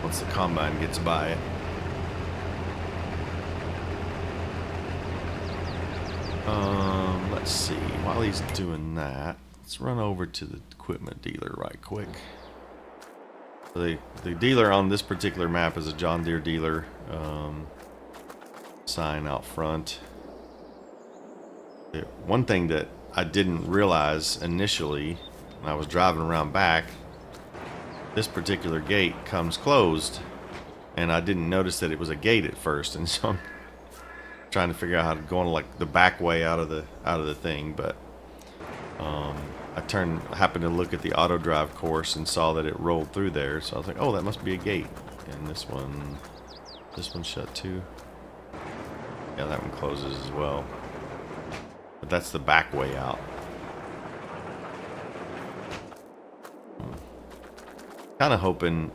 once the combine gets by it. Let's see. While he's doing that, let's run over to the equipment dealer right quick. The dealer on this particular map is a John Deere dealer. Sign out front. One thing that I didn't realize initially when I was driving around back, this particular gate comes closed, and I didn't notice that it was a gate at first, and so I'm trying to figure out how to go on like the back way out of the thing, but I happened to look at the auto drive course and saw that it rolled through there, so I was like, oh, that must be a gate. And this one's shut too. Yeah, that one closes as well. But that's the back way out. Kind of hoping,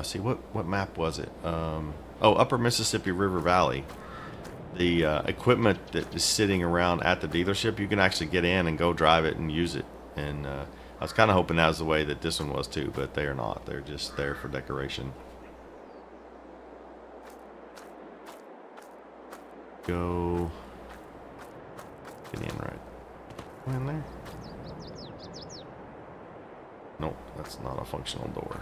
see what map was it? Oh, Upper Mississippi River Valley. The equipment that is sitting around at the dealership, you can actually get in and go drive it and use it. And I was kind of hoping that was the way that this one was too, but they are not. They're just there for decoration. Go. Get in right. Go in there. Nope, that's not a functional door.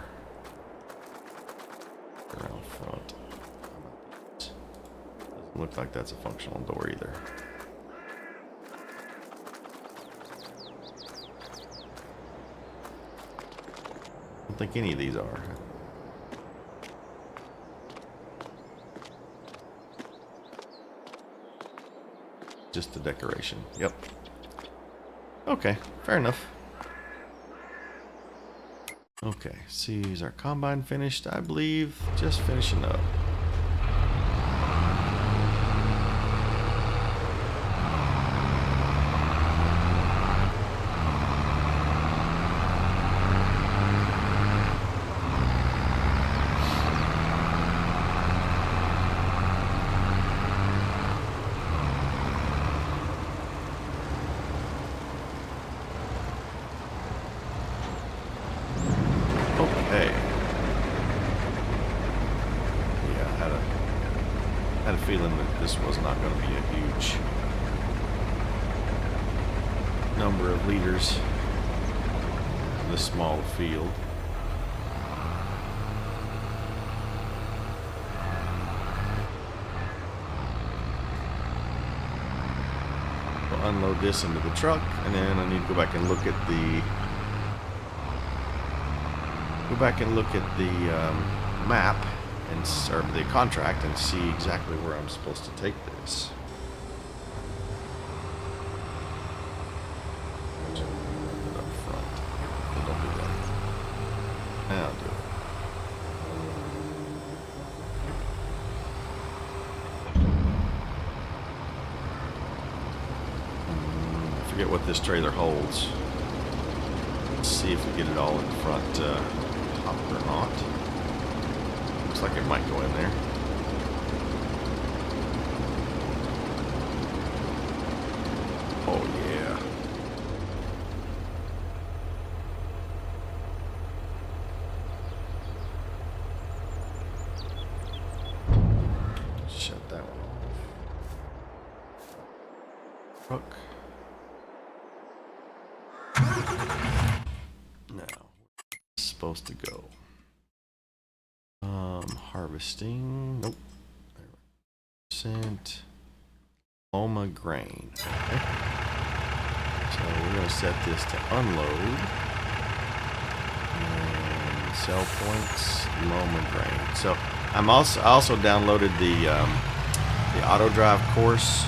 Around front. Doesn't look like that's a functional door either. I don't think any of these are. Just the decoration. Yep. Okay, fair enough. Okay, see, is our combine finished? I believe just finishing up. Feeling that this was not going to be a huge number of liters in this small field. We'll unload this into the truck, and then I need to go back and look at the go back and look at the map and or the contract and see exactly where I'm supposed to take this. Put it up front. No, don't do that. Now do it. I forget what this trailer holds. Let's see if we get it all in the front top or not. Looks like it might go in there. Oh yeah. Shut that one off. Truck. Now, it's supposed to go. Harvesting. Nope. Percent. Loma grain. Okay. So we're going to set this to unload. And sell points. Loma grain. So I also downloaded the auto drive course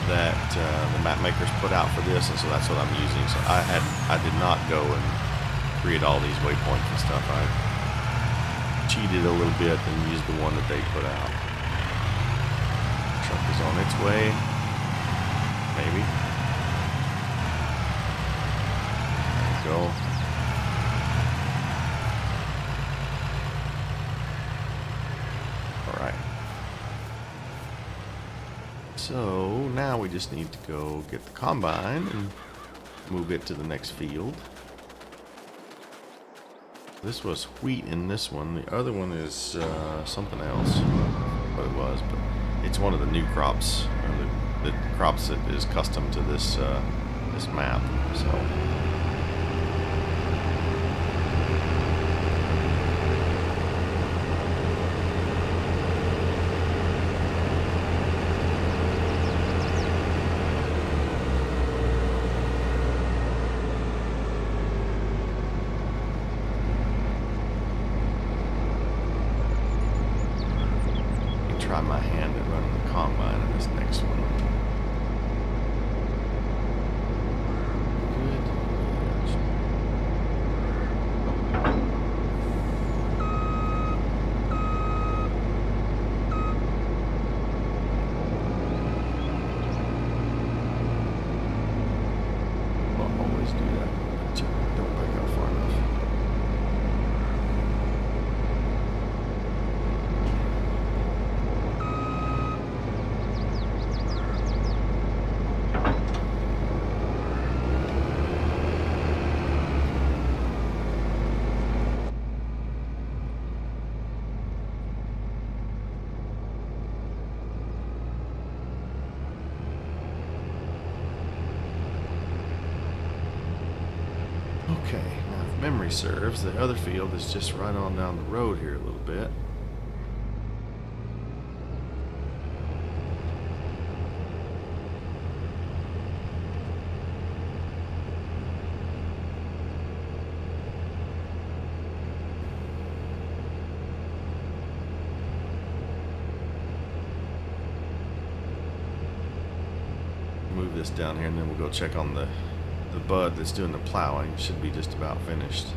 that the map makers put out for this, and so that's what I'm using. So I did not go and create all these waypoints and stuff. I cheated a little bit and used the one that they put out. Truck is on its way. Maybe. There we go. Alright. So now we just need to go get the combine and move it to the next field. This was wheat in this one. The other one is something else. What it was, but it's one of the new crops, or the crops that is custom to this this map. So. Try my hand at running the combine in this next one. I'll always do that, but don't back out far enough. Okay, now if memory serves, the other field is just right on down the road here a little bit. Move this down here and then we'll go check on the bud that's doing the plowing. It should be just about finished.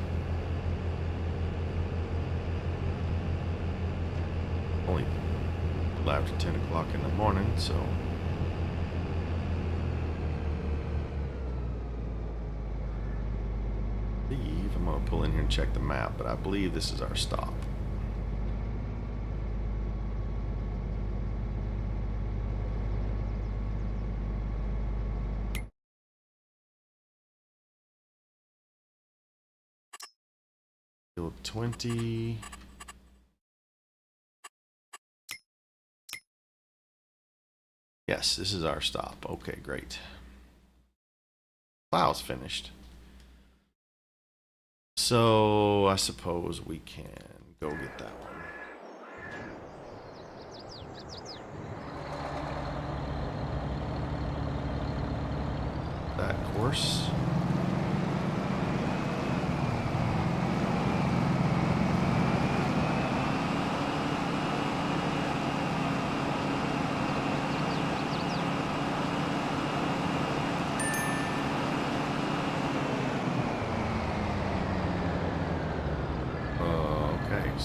Only after 10 o'clock in the morning, so I believe I'm going to pull in here and check the map, but I believe this is our stop. Field 20. Yes, this is our stop. Okay, great. Plow's finished. So I suppose we can go get that one. That course.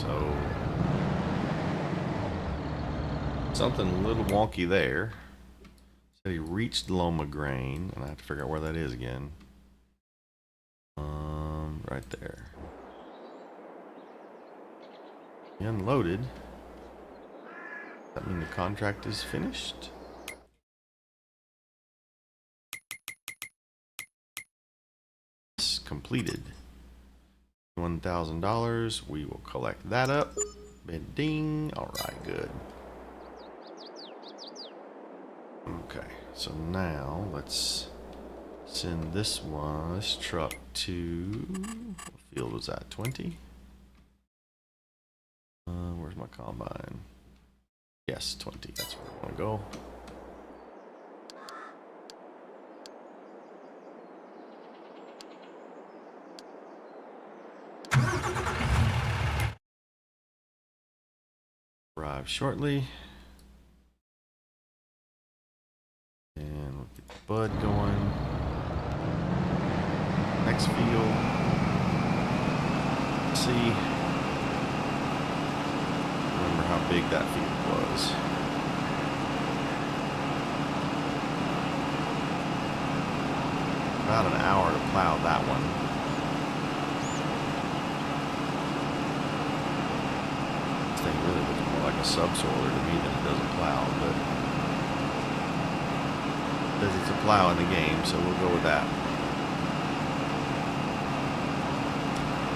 So something a little wonky there. Said he reached Loma grain, and I have to figure out where that is again. Right there. He unloaded. Does that mean the contract is finished? It's completed. $1,000. We will collect that up. Ding. All right, good. Okay, so now let's send this truck to, what field was that, 20? Where's my combine? Yes, 20, that's where I want to go. Arrive shortly. And we'll get the bud going. Next field. Let's see. Remember how big that field was. About an hour to plow that one. This thing really looks more like a subsoiler to me than it does a plow, but it's a plow in the game, so we'll go with that.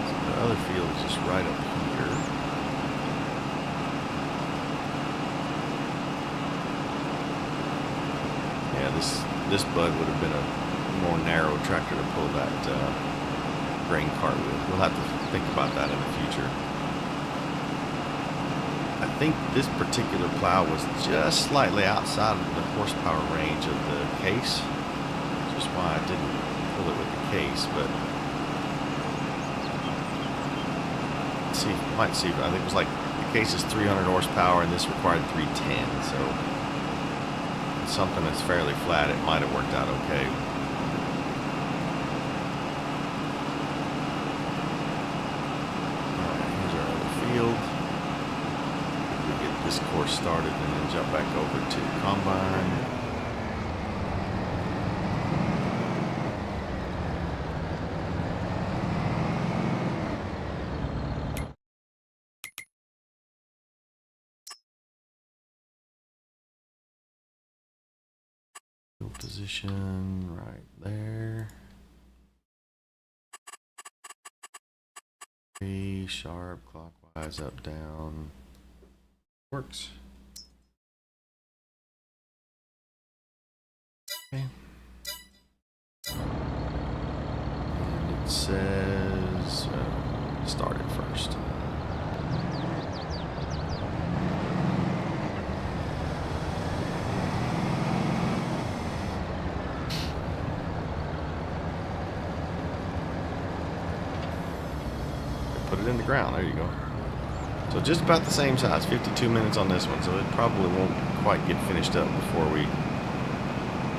So the other field is just right up here. Yeah, this bud would have been a more narrow tractor to pull that grain cart with. We'll have to think about that in the future. I think this particular plow was just slightly outside of the horsepower range of the case, which is why I didn't pull it with the case, but let's see, might see, I think it was like, the case is 300 horsepower and this required 310, so something that's fairly flat, it might have worked out okay. Alright, here's our other field. This course started and then jump back over to combine. Field position right there. Be sharp, clockwise, up, down. Works. Okay. And it says start it first. Put it in the ground. There you go. So just about the same size, 52 minutes on this one, so it probably won't quite get finished up before we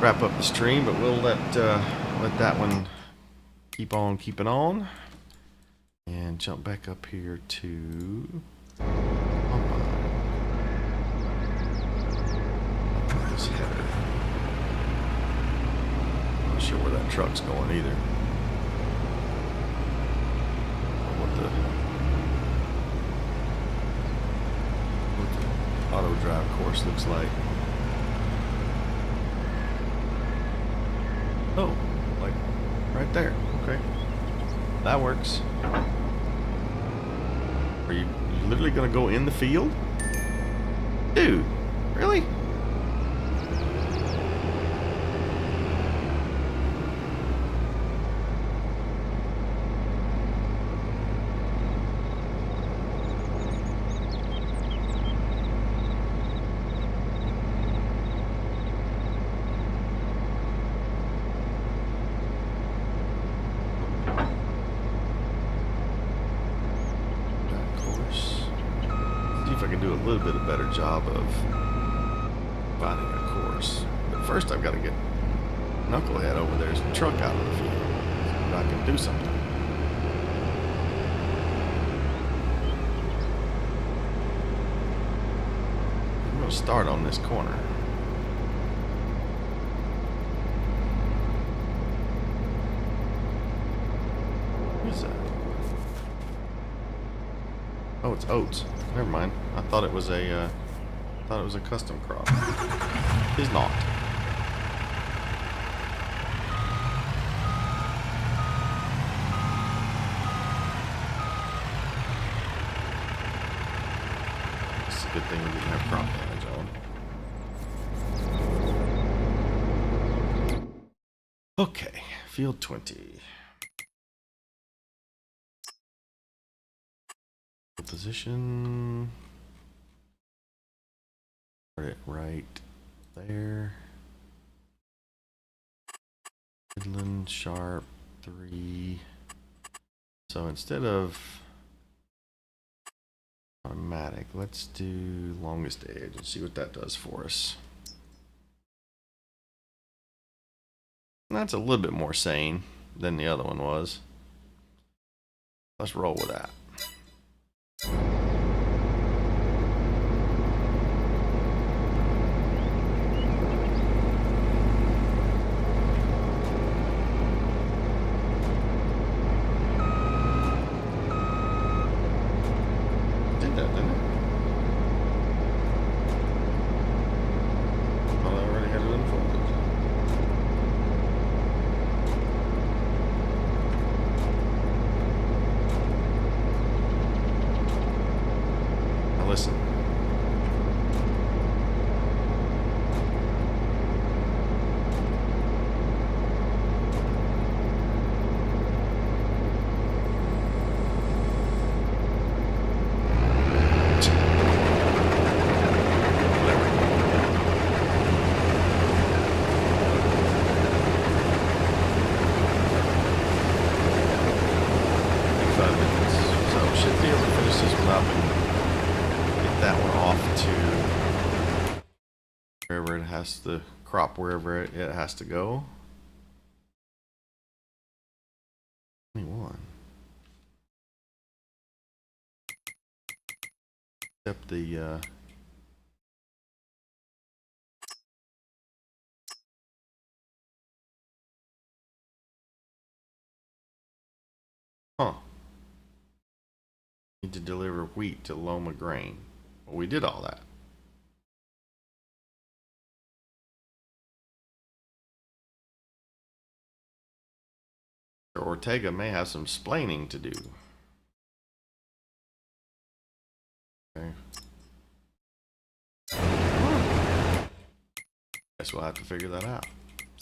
wrap up the stream, but we'll let that one keep on keeping on and jump back up here to this header. Not sure where that truck's going either. What the auto drive course looks like. Oh, like right there. Okay, that works. Are you literally gonna go in the field? Dude, really? If I can do a little bit of better job of finding a course. But first I've got to get Knucklehead over there's a truck out of the field. So I can do something. We'll start on this corner. What is that? Oh, it's oats. Never mind. I thought it was a custom crop. It's not. It's a good thing we didn't have crop damage on. Okay, field 20. Position. Start it right there. Midland, sharp, 3. So instead of automatic, let's do longest edge and see what that does for us. And that's a little bit more sane than the other one was. Let's roll with that. Listen. The crop wherever it has to go. 21. Except the need to deliver wheat to Loma grain. Well, we did all that. Ortega may have some splaining to do. Okay. Guess we'll have to figure that out.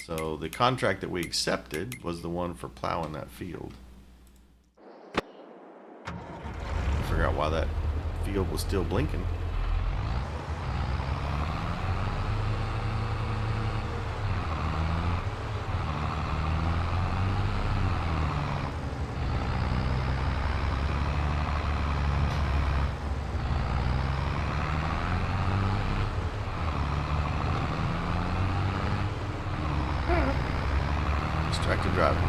So the contract that we accepted was the one for plowing that field. Figure out why that field was still blinking. Distracted driving.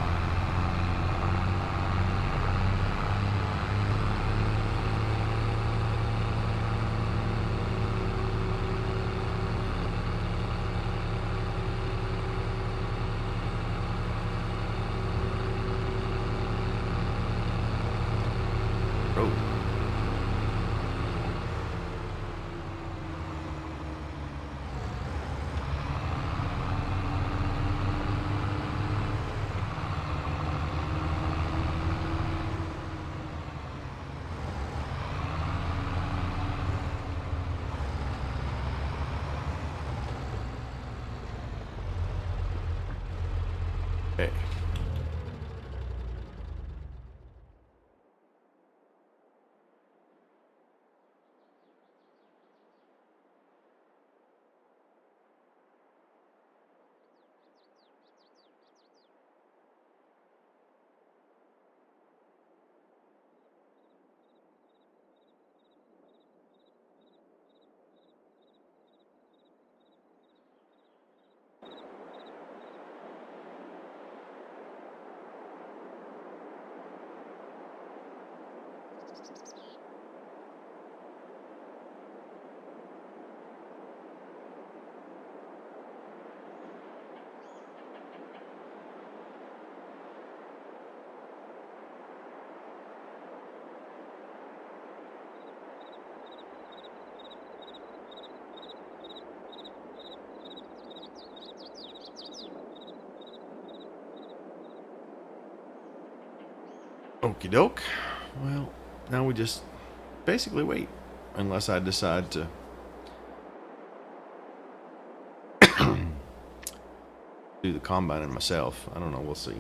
Oh. Okay. Okie doke. Well, now we just basically wait. Unless I decide to do the combining myself. I don't know. We'll see.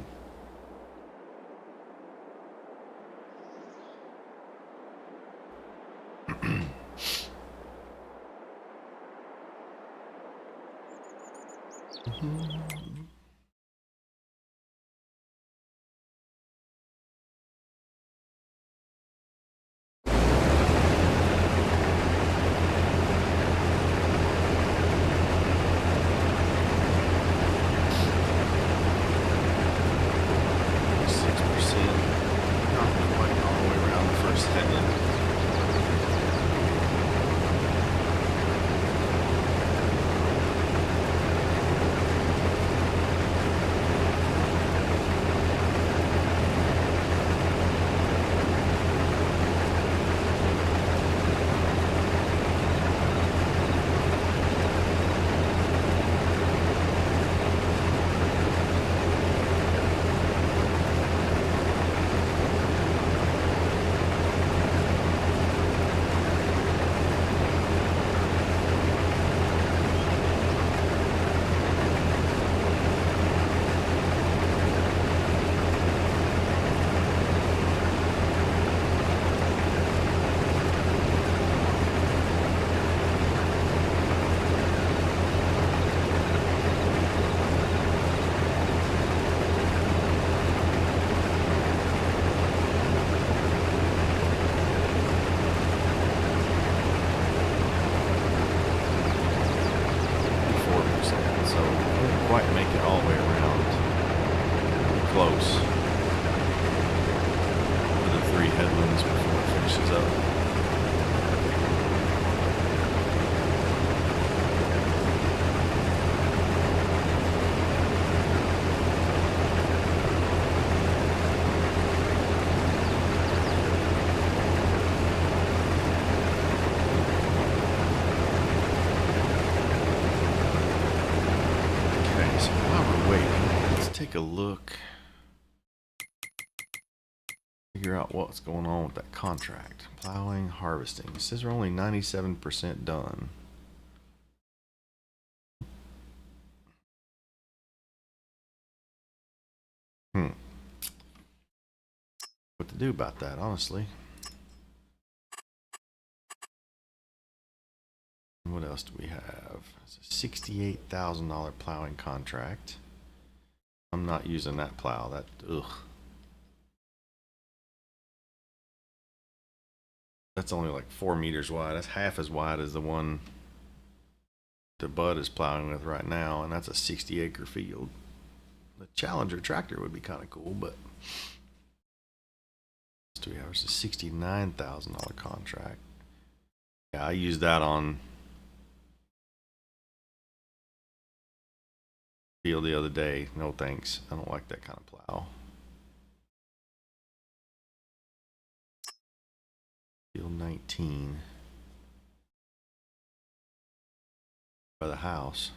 Take a look, figure out what's going on with that contract. Plowing, harvesting. It says we're only 97% done. What to do about that, honestly. What else do we have? It's a $68,000 plowing contract. I'm not using that plow. That, ugh. That's only like 4 meters wide. That's half as wide as the one the Bud is plowing with right now, and that's a 60-acre field. The Challenger tractor would be kind of cool, but do we have a $69,000 contract? Yeah, I used that on field the other day. No thanks. I don't like that kind of plow. Field 19 by the house.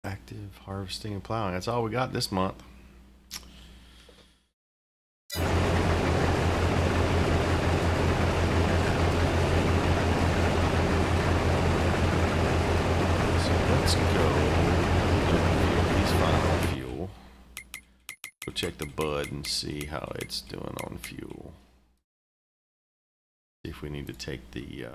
Active harvesting and plowing. That's all we got this month. So let's go. He's fine on fuel. Go check the Bud and see how it's doing on fuel. See if we need to take the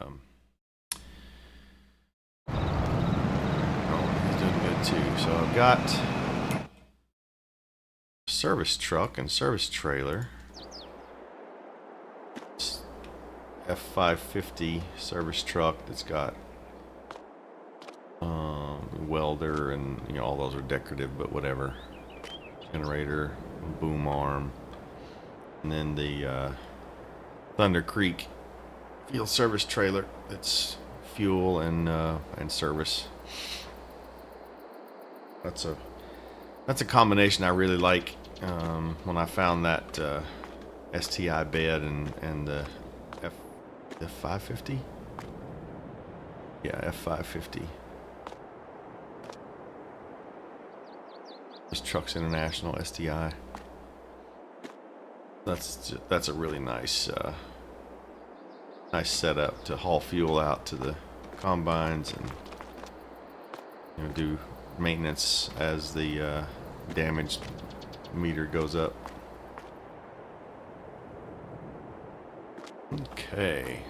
too. So I've got service truck and service trailer. It's F550 service truck that's got welder, and you know, all those are decorative, but whatever. Generator, boom arm, and then the Thunder Creek field service trailer. That's fuel and service. That's a combination I really like. When I found that STI bed and the F550, yeah, F550 It's Trucks International STI. That's a really nice nice setup to haul fuel out to the combines and, you know, do maintenance as the damage meter goes up. Okay.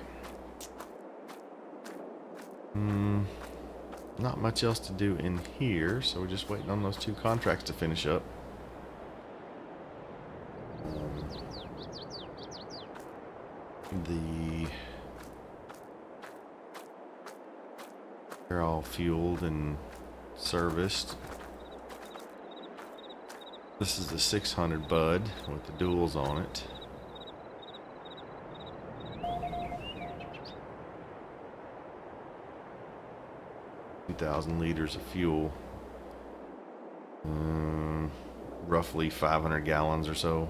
Not much else to do in here, so we're just waiting on those 2 contracts to finish up. They're all fueled and serviced. This is the 600 Bud with the duals on it. Liters of fuel, roughly 500 gallons or so.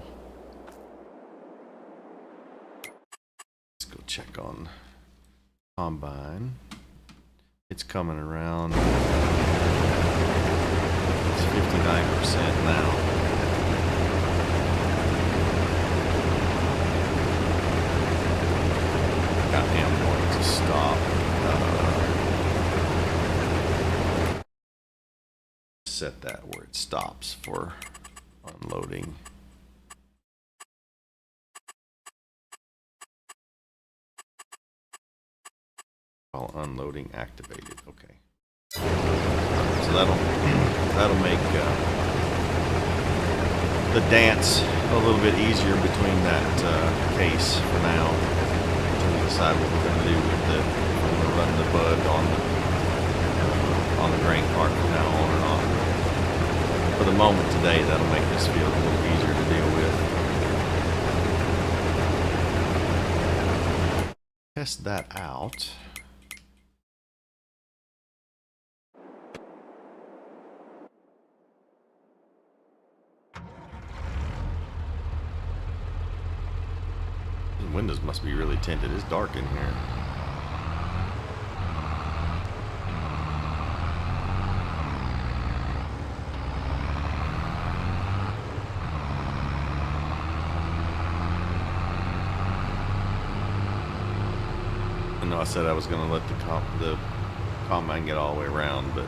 Let's go check on combine. It's coming around. It's 59% now. I am going to stop. Set that where it stops for unloading. All unloading activated. Okay. So that'll make the dance a little bit easier between that case for now. Until we decide what we're going to do with the. We're going to run the Bud on the grain cart from now on or not. For the moment today, that'll make this feel a little easier to deal with. Test that out. The windows must be really tinted. It's dark in here. I said I was going to let the combine get all the way around, but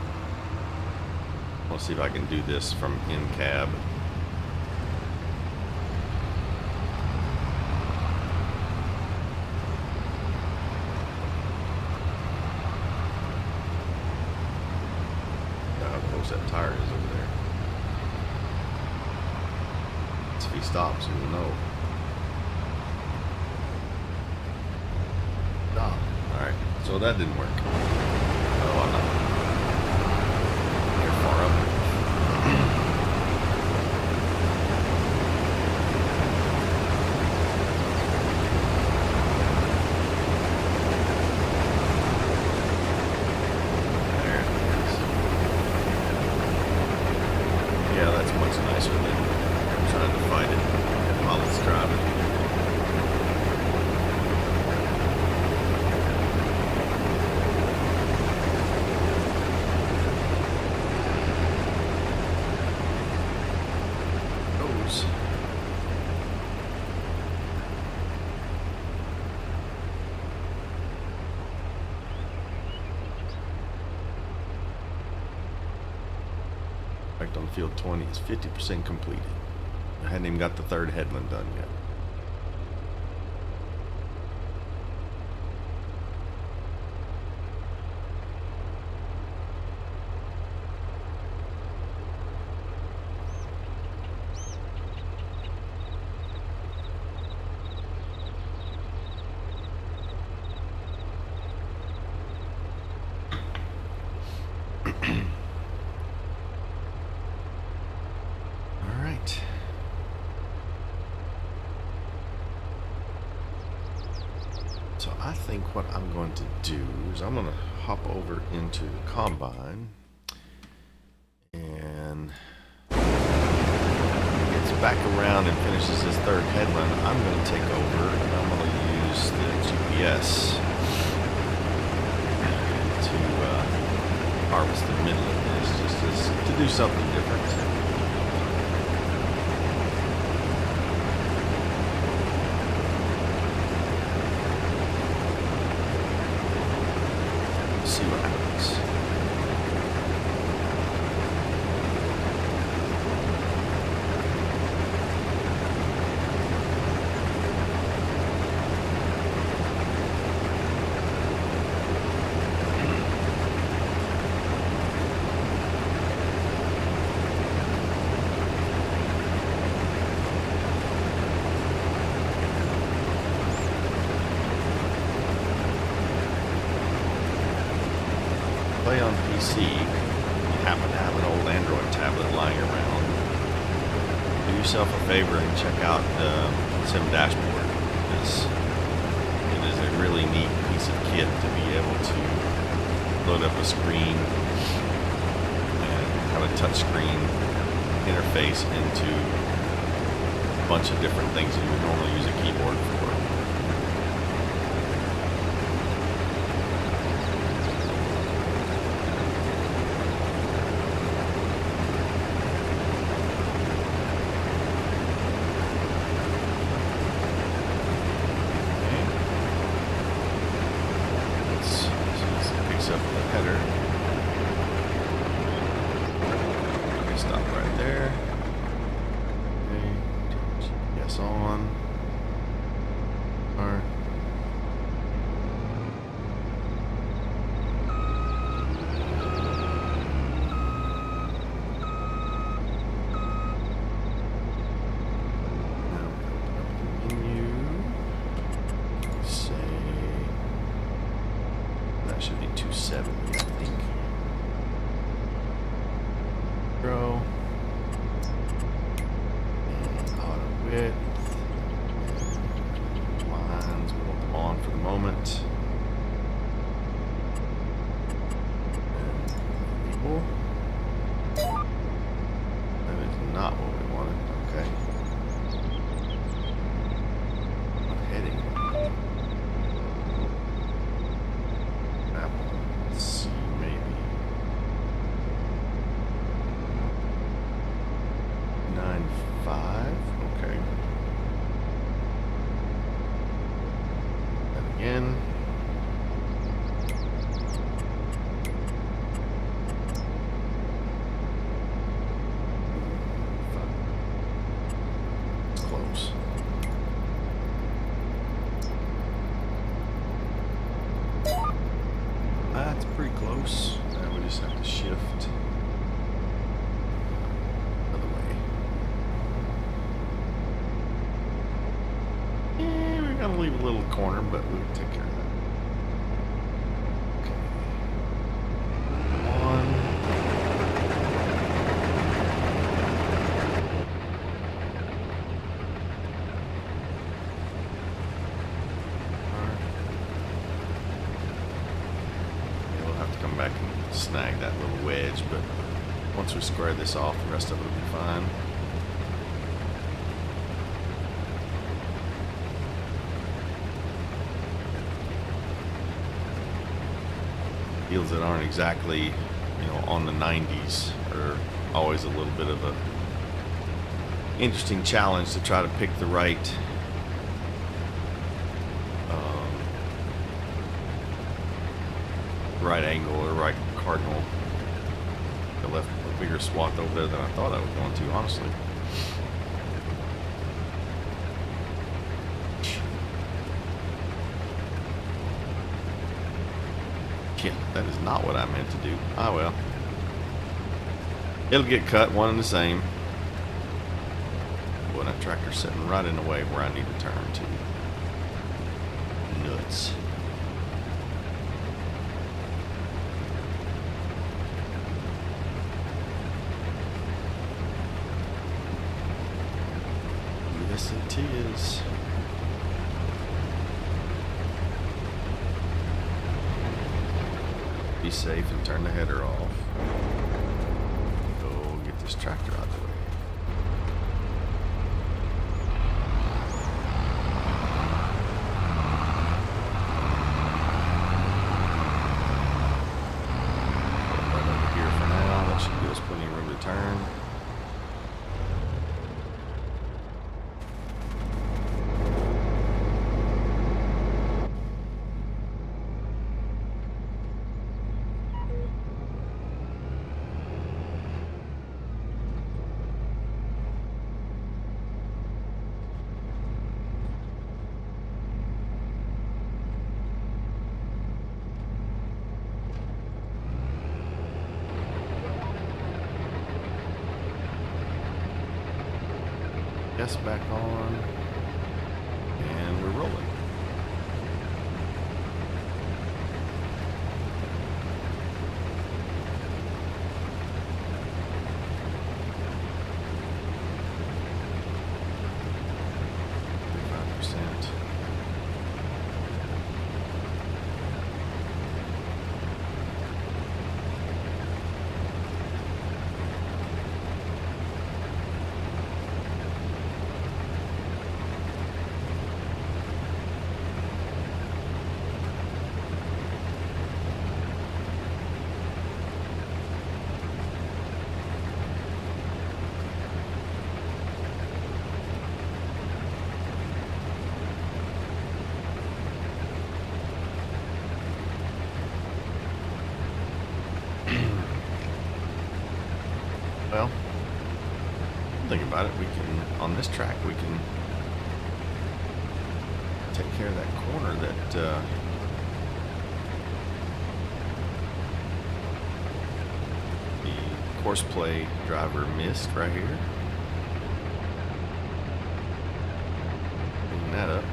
we'll see if I can do this from in cab. How close that tire is over there. If he stops, we will know. Stop. Alright, so that didn't work. Oh, I'm not. You're far up. There it is. Yeah, that's much nicer than trying to fight it while it's driving. On field 20 is 50% completed. I hadn't even got the 3rd headland done yet. So I think what I'm going to do is I'm going to hop over into the combine, and gets back around and finishes his 3rd headland. I'm going to take over and I'm going to use the GPS to harvest the middle of this, just to do something different. See what happens. Play on PC, you happen to have an old Android tablet lying around, do yourself a favor and check out the Sim Dashboard. It is a really neat piece of kit to be able to load up a screen and have a touch screen interface into a bunch of different things that you would normally use a keyboard for. Up the header. Okay, stop right there. Okay, GPS on. Or should be 270, I think. Grow. And auto width. Lines, we want them on for the moment. And equal. That is not what we wanted. Okay. What heading? Let's see, maybe 9.5. Okay. And again. It's close. That's pretty close. Now we just have to shift other way. Yeah, we're gonna leave a little corner, but we'll take care of that. Okay. One. Come back and snag that little wedge, but once we square this off, the rest of it will be fine. Fields that aren't exactly, on the 90s are always a little bit of a interesting challenge to try to pick the right angle or right cardinal. I left a bigger swath over there than I thought I was going to, honestly. Yeah, that is not what I meant to do. Ah, well. It'll get cut, one and the same. Boy, that tractor's sitting right in the way where I need to turn to. Nuts. Yes, it is. Be safe and turn the header off. Go get this tractor out of the way. Right over here for now. That should give us plenty of room to turn. gas back on, and we're rolling. Well, think about it. We can, on this track, we can take care of that corner that the course play driver missed right here. Clean that up.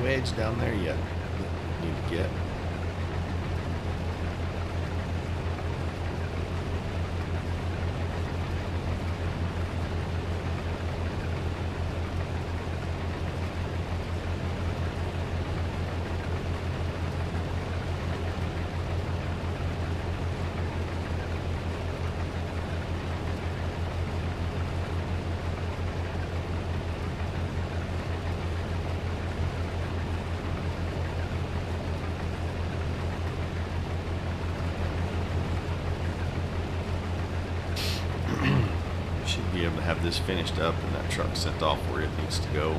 Wedge down there yet need to get. Should be able to have this finished up and that truck sent off where it needs to go.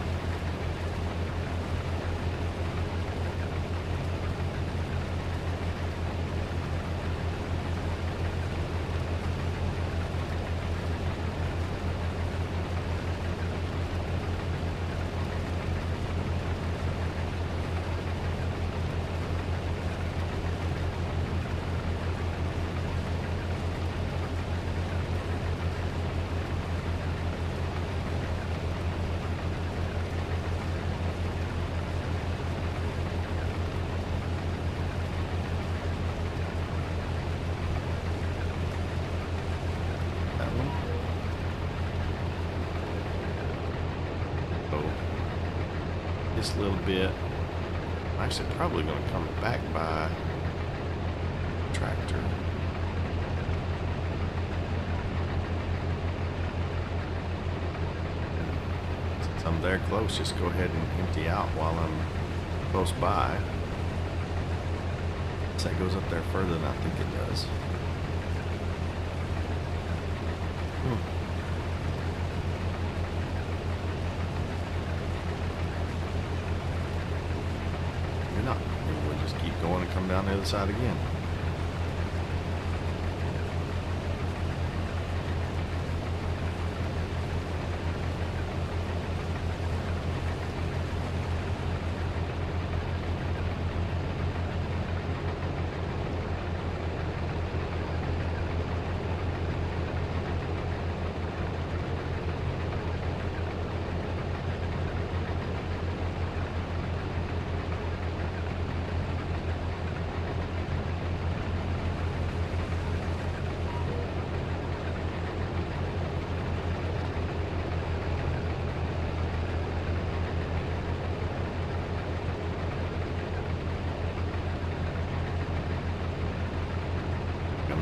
This little bit. I'm actually probably going to come back by tractor. Since I'm there close, just go ahead and empty out while I'm close by. So that goes up there further than I think it does. Not. Maybe we'll just keep going and come down the other side again.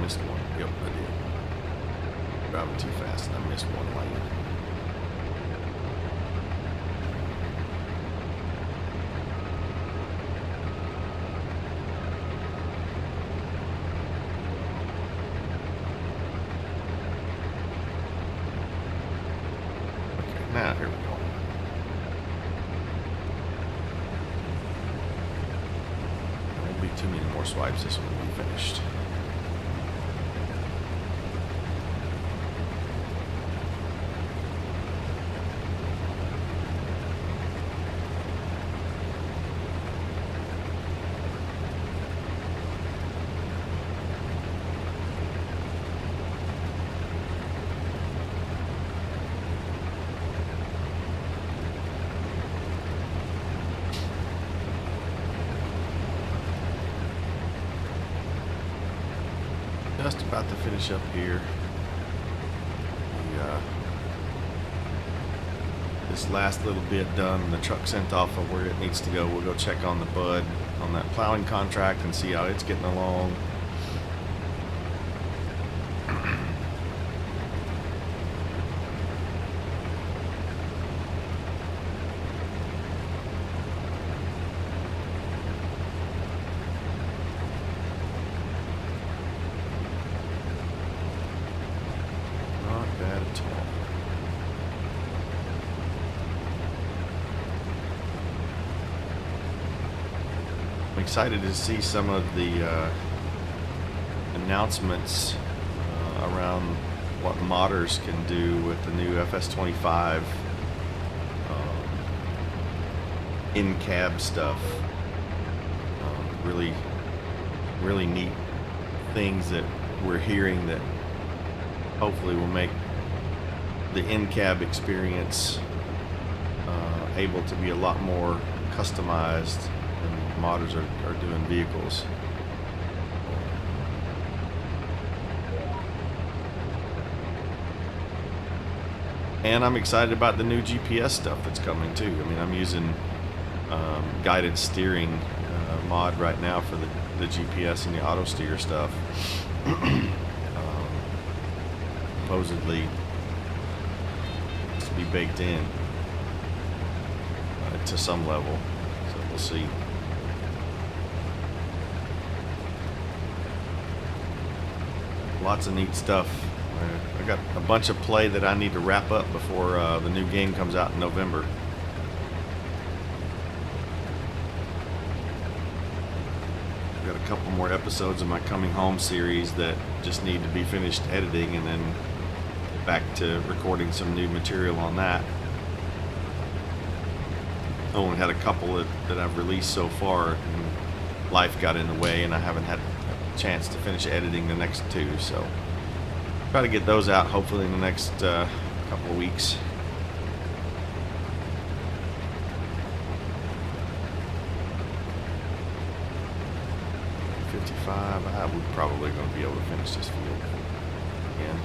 Missed one. Yep, I did. Driving too fast and I missed one lane. Okay, now here we go. more swipes, this one will be finished. Just about to finish up here. This last little bit done, the truck sent off of where it needs to go. We'll go check on the bud on that plowing contract and see how it's getting along. Not bad at all. I'm excited to see some of the announcements around what modders can do with the new FS25 in-cab stuff. Really neat things that we're hearing that hopefully will make the in-cab experience able to be a lot more customized than modders are doing vehicles. And I'm excited about the new GPS stuff that's coming too. I mean, I'm using guided steering mod right now for the GPS and the auto steer stuff. Supposedly it's to be baked in to some level, so we'll see. Lots of neat stuff. I got a bunch of play that I need to wrap up before the new game comes out in November. I've got a couple more episodes of my Coming Home series that just need to be finished editing, and then get back to recording some new material on that. I only had a couple that I've released so far, and life got in the way, and I haven't had a chance to finish editing the next two, so try to get those out hopefully in the next couple of weeks. We're probably going to be able to finish this field again.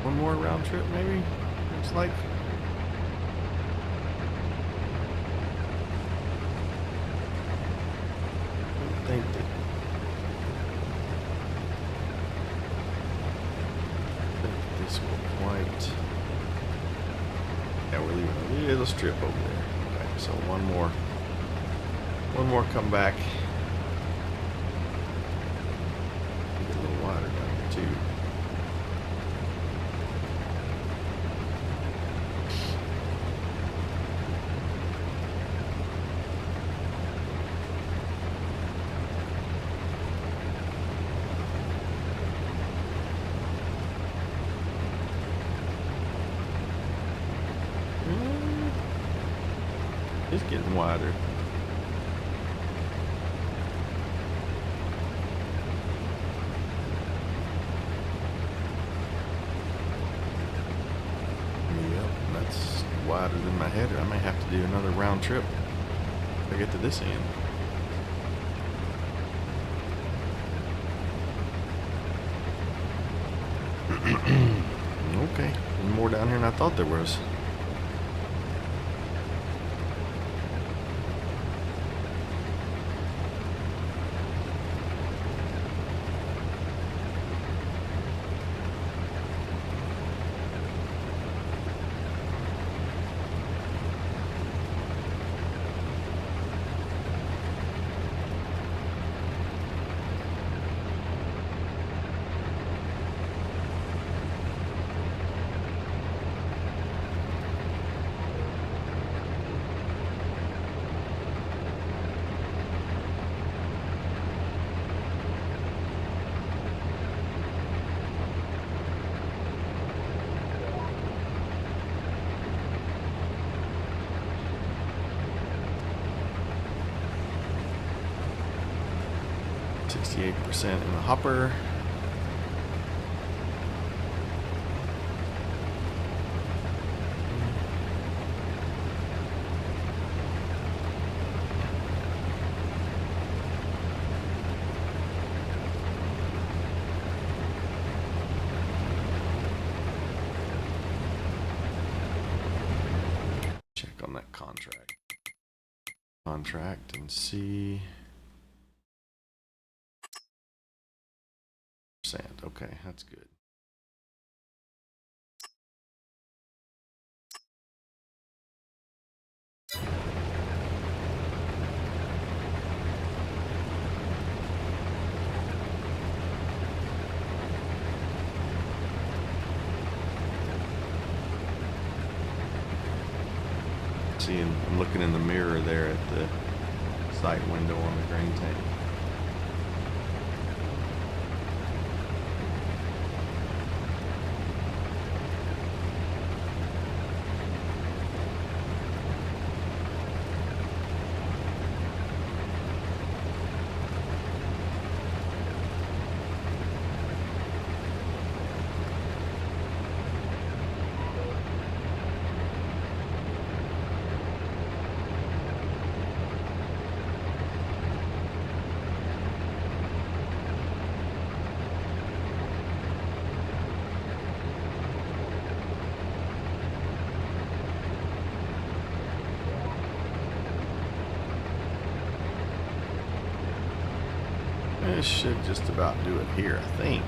One more round trip, maybe? Looks like. I think this will quite. Yeah, we're leaving a little strip over there. Okay, so one more come back. Get a little wider down here too. It's getting wider. Yep, that's wider than my header. I may have to do another round trip if I get to this end. I thought there was. %, in the hopper. Check on that contract and see. Okay, that's good. See, I'm looking in the mirror there at the sight window on the grain tank. This should just about do it here, I think.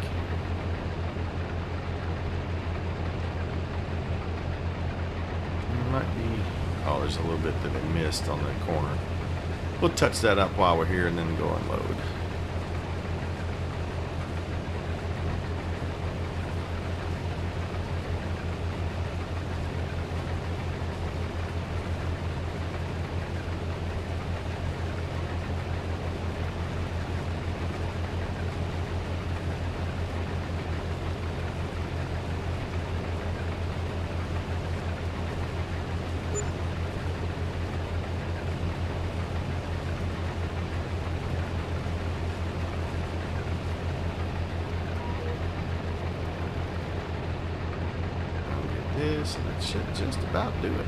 Might be. Oh, there's a little bit that it missed on the corner. We'll touch that up while we're here and then go unload. This, and that should just about do it.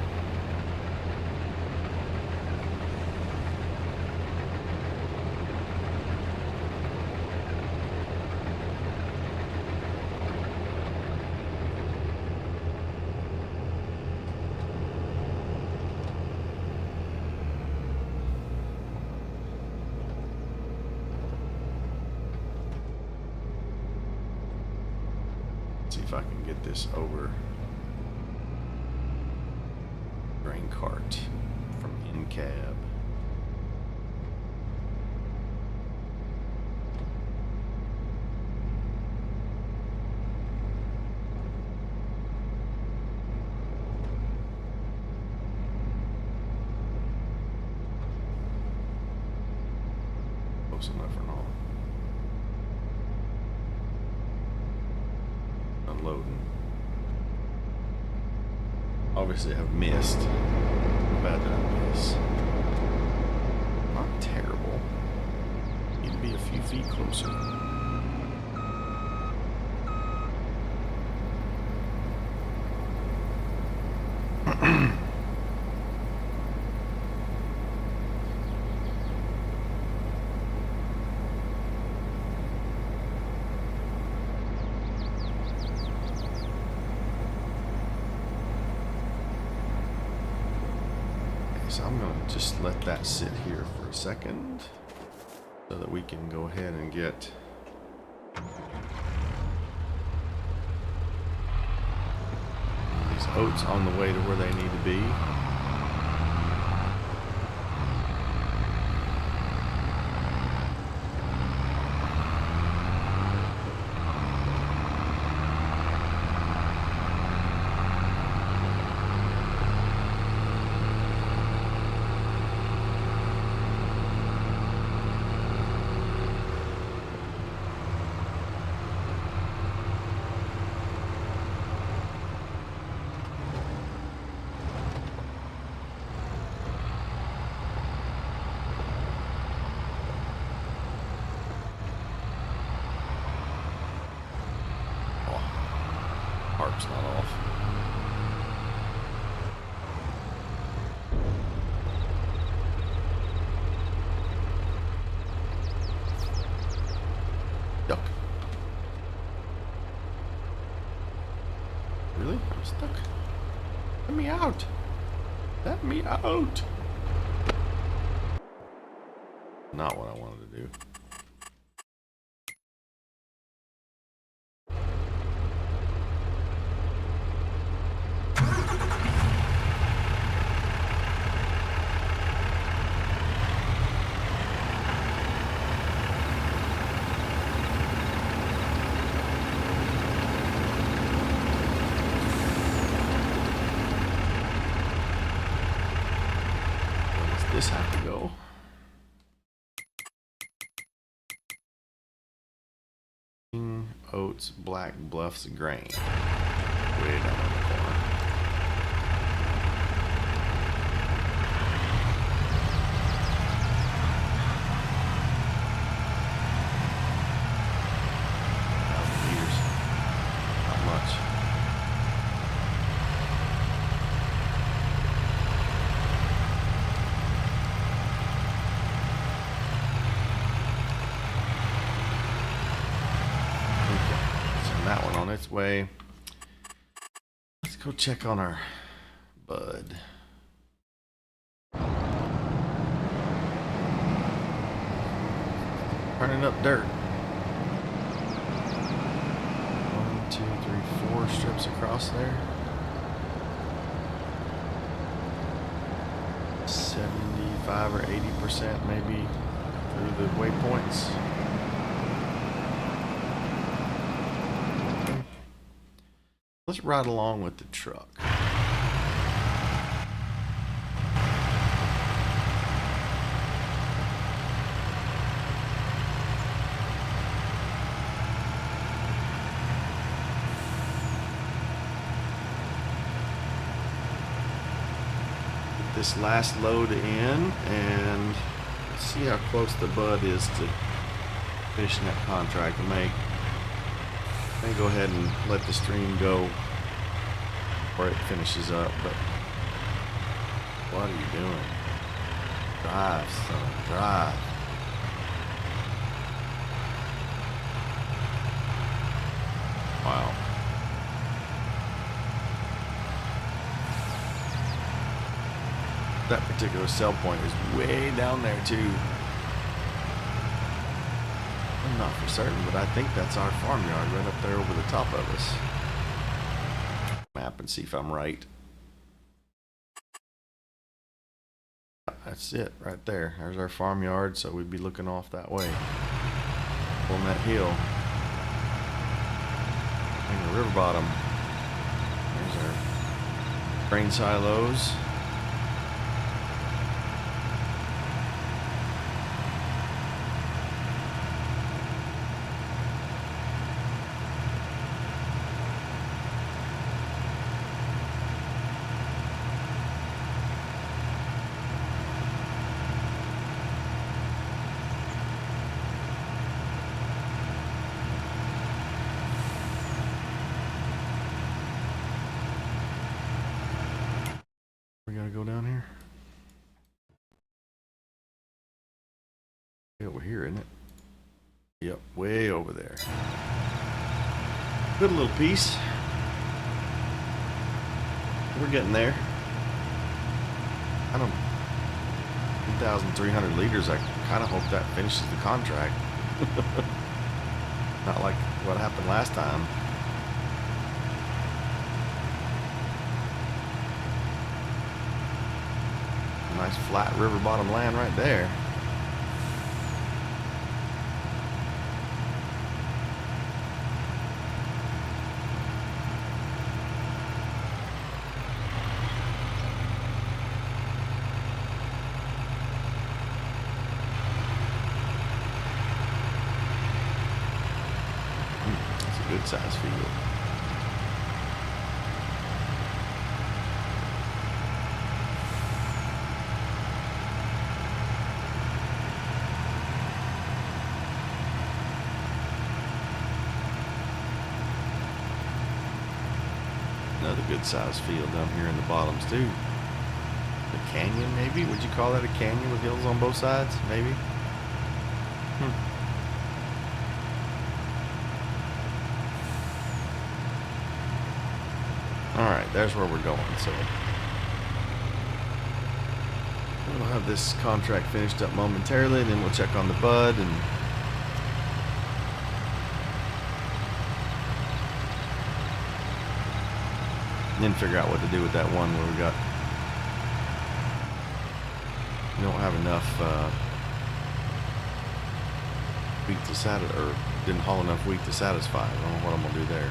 Let's see if I can get this over. Grain cart from in cab. Close enough or not? Unloading. Obviously I've missed. How bad did I miss? Not terrible. Need to be a few feet closer. So I'm going to just let that sit here for a second so that we can go ahead and get these oats on the way to where they need to be. Harp's not off. Duck. Really? I'm stuck. Let me out. Let me out. Not what I wanted to do. This have to go. Oats, Black Bluffs, grain. Way down in the corner. Meters. Not much. That one on its way. Let's go check on our bud. Turning up dirt. 1, 2, 3, 4 strips across there. 75 or 80% maybe through the waypoints. Let's ride along with the truck. Get this last load in and see how close the bud is to finishing that contract. I may go ahead and let the stream go where it finishes up, but what are you doing? Drive, son, drive. Wow. That particular sell point is way down there too. I'm not for certain, but I think that's our farmyard right up there over the top of us. Map and see if I'm right. That's it right there. There's our farmyard, so we'd be looking off that way on that hill. And the river bottom. There's our grain silos. We gotta go down here. Way over here, isn't it? Yep, way over there. Good little piece. We're getting there. 2,300 liters. I kind of hope that finishes the contract. Not like what happened last time. Nice flat river bottom land right there. That's a good size field. Another good sized field down here in the bottoms too. A canyon, maybe? Would you call that a canyon with hills on both sides? Maybe. Alright, there's where we're going, so we'll have this contract finished up momentarily, and then we'll check on the bud and then figure out what to do with that one where we don't have enough wheat to satisfy, or didn't haul enough wheat to satisfy. I don't know what I'm gonna do there.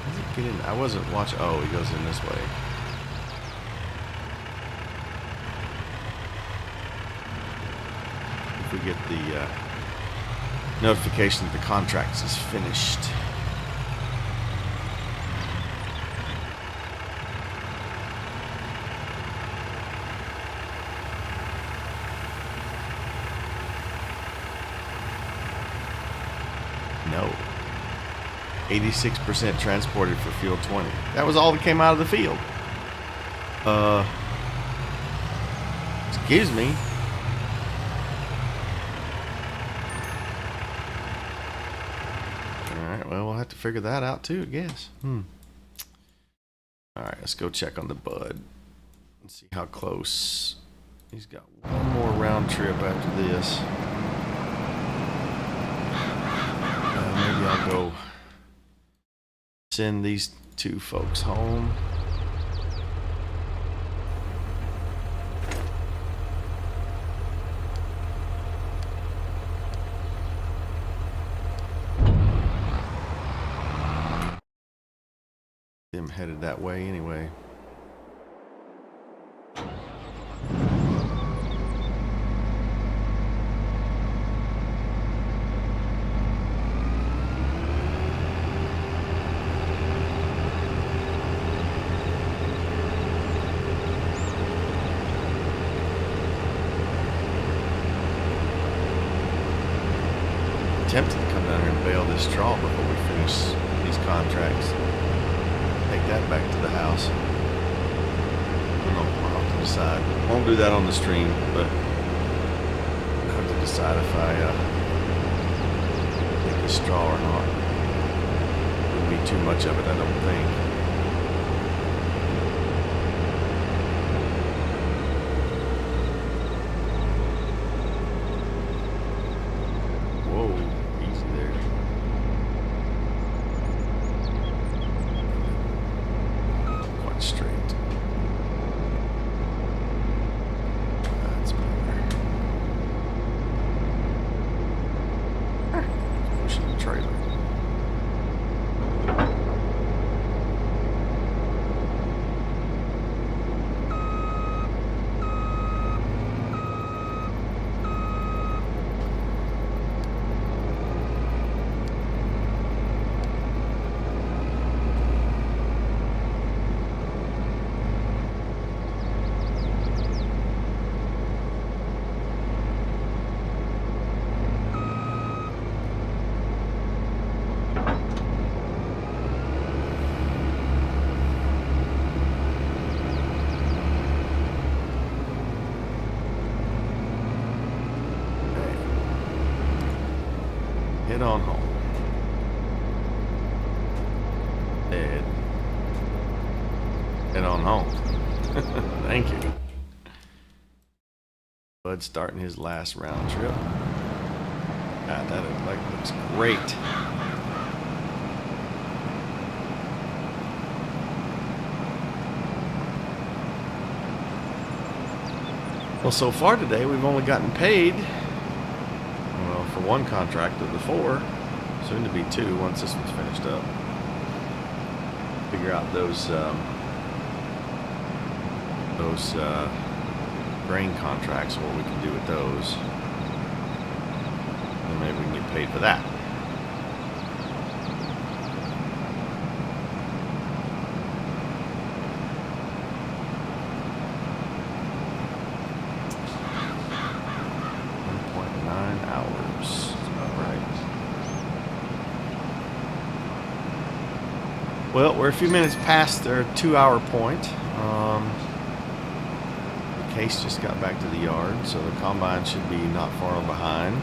Does it get in? I wasn't watching. Oh, he goes in this way. If we get the notification that the contract is finished. No. 86% transported for field 20. That was all that came out of the field. Excuse me. Alright, well, we'll have to figure that out too, I guess. Alright, let's go check on the bud and see how close. He's got one more round trip after this. Maybe I'll go send these two folks home. Them headed that way anyway. Tempted to come down here and bale this straw before we finish these contracts. Take that back to the house. I don't know, I'll have to decide. Won't do that on the stream, but I'll have to decide if I take the straw or not. Wouldn't be too much of it, I don't think. Head on home. Head on home. Thank you. Bud starting his last round trip. God, that looks great. Well, so far today, we've only gotten paid, well, for one contract of the 4, soon to be 2 once this one's finished up. Figure out those grain contracts, what we can do with those. And maybe we can get paid for that. Well, we're a few minutes past their 2-hour point. The case just got back to the yard, so the combine should be not far behind.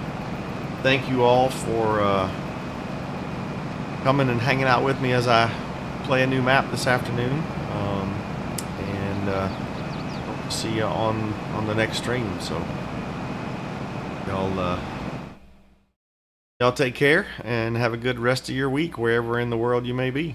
Thank you all for coming and hanging out with me as I play a new map this afternoon. And hope to see you on the next stream. So y'all take care and have a good rest of your week wherever in the world you may be.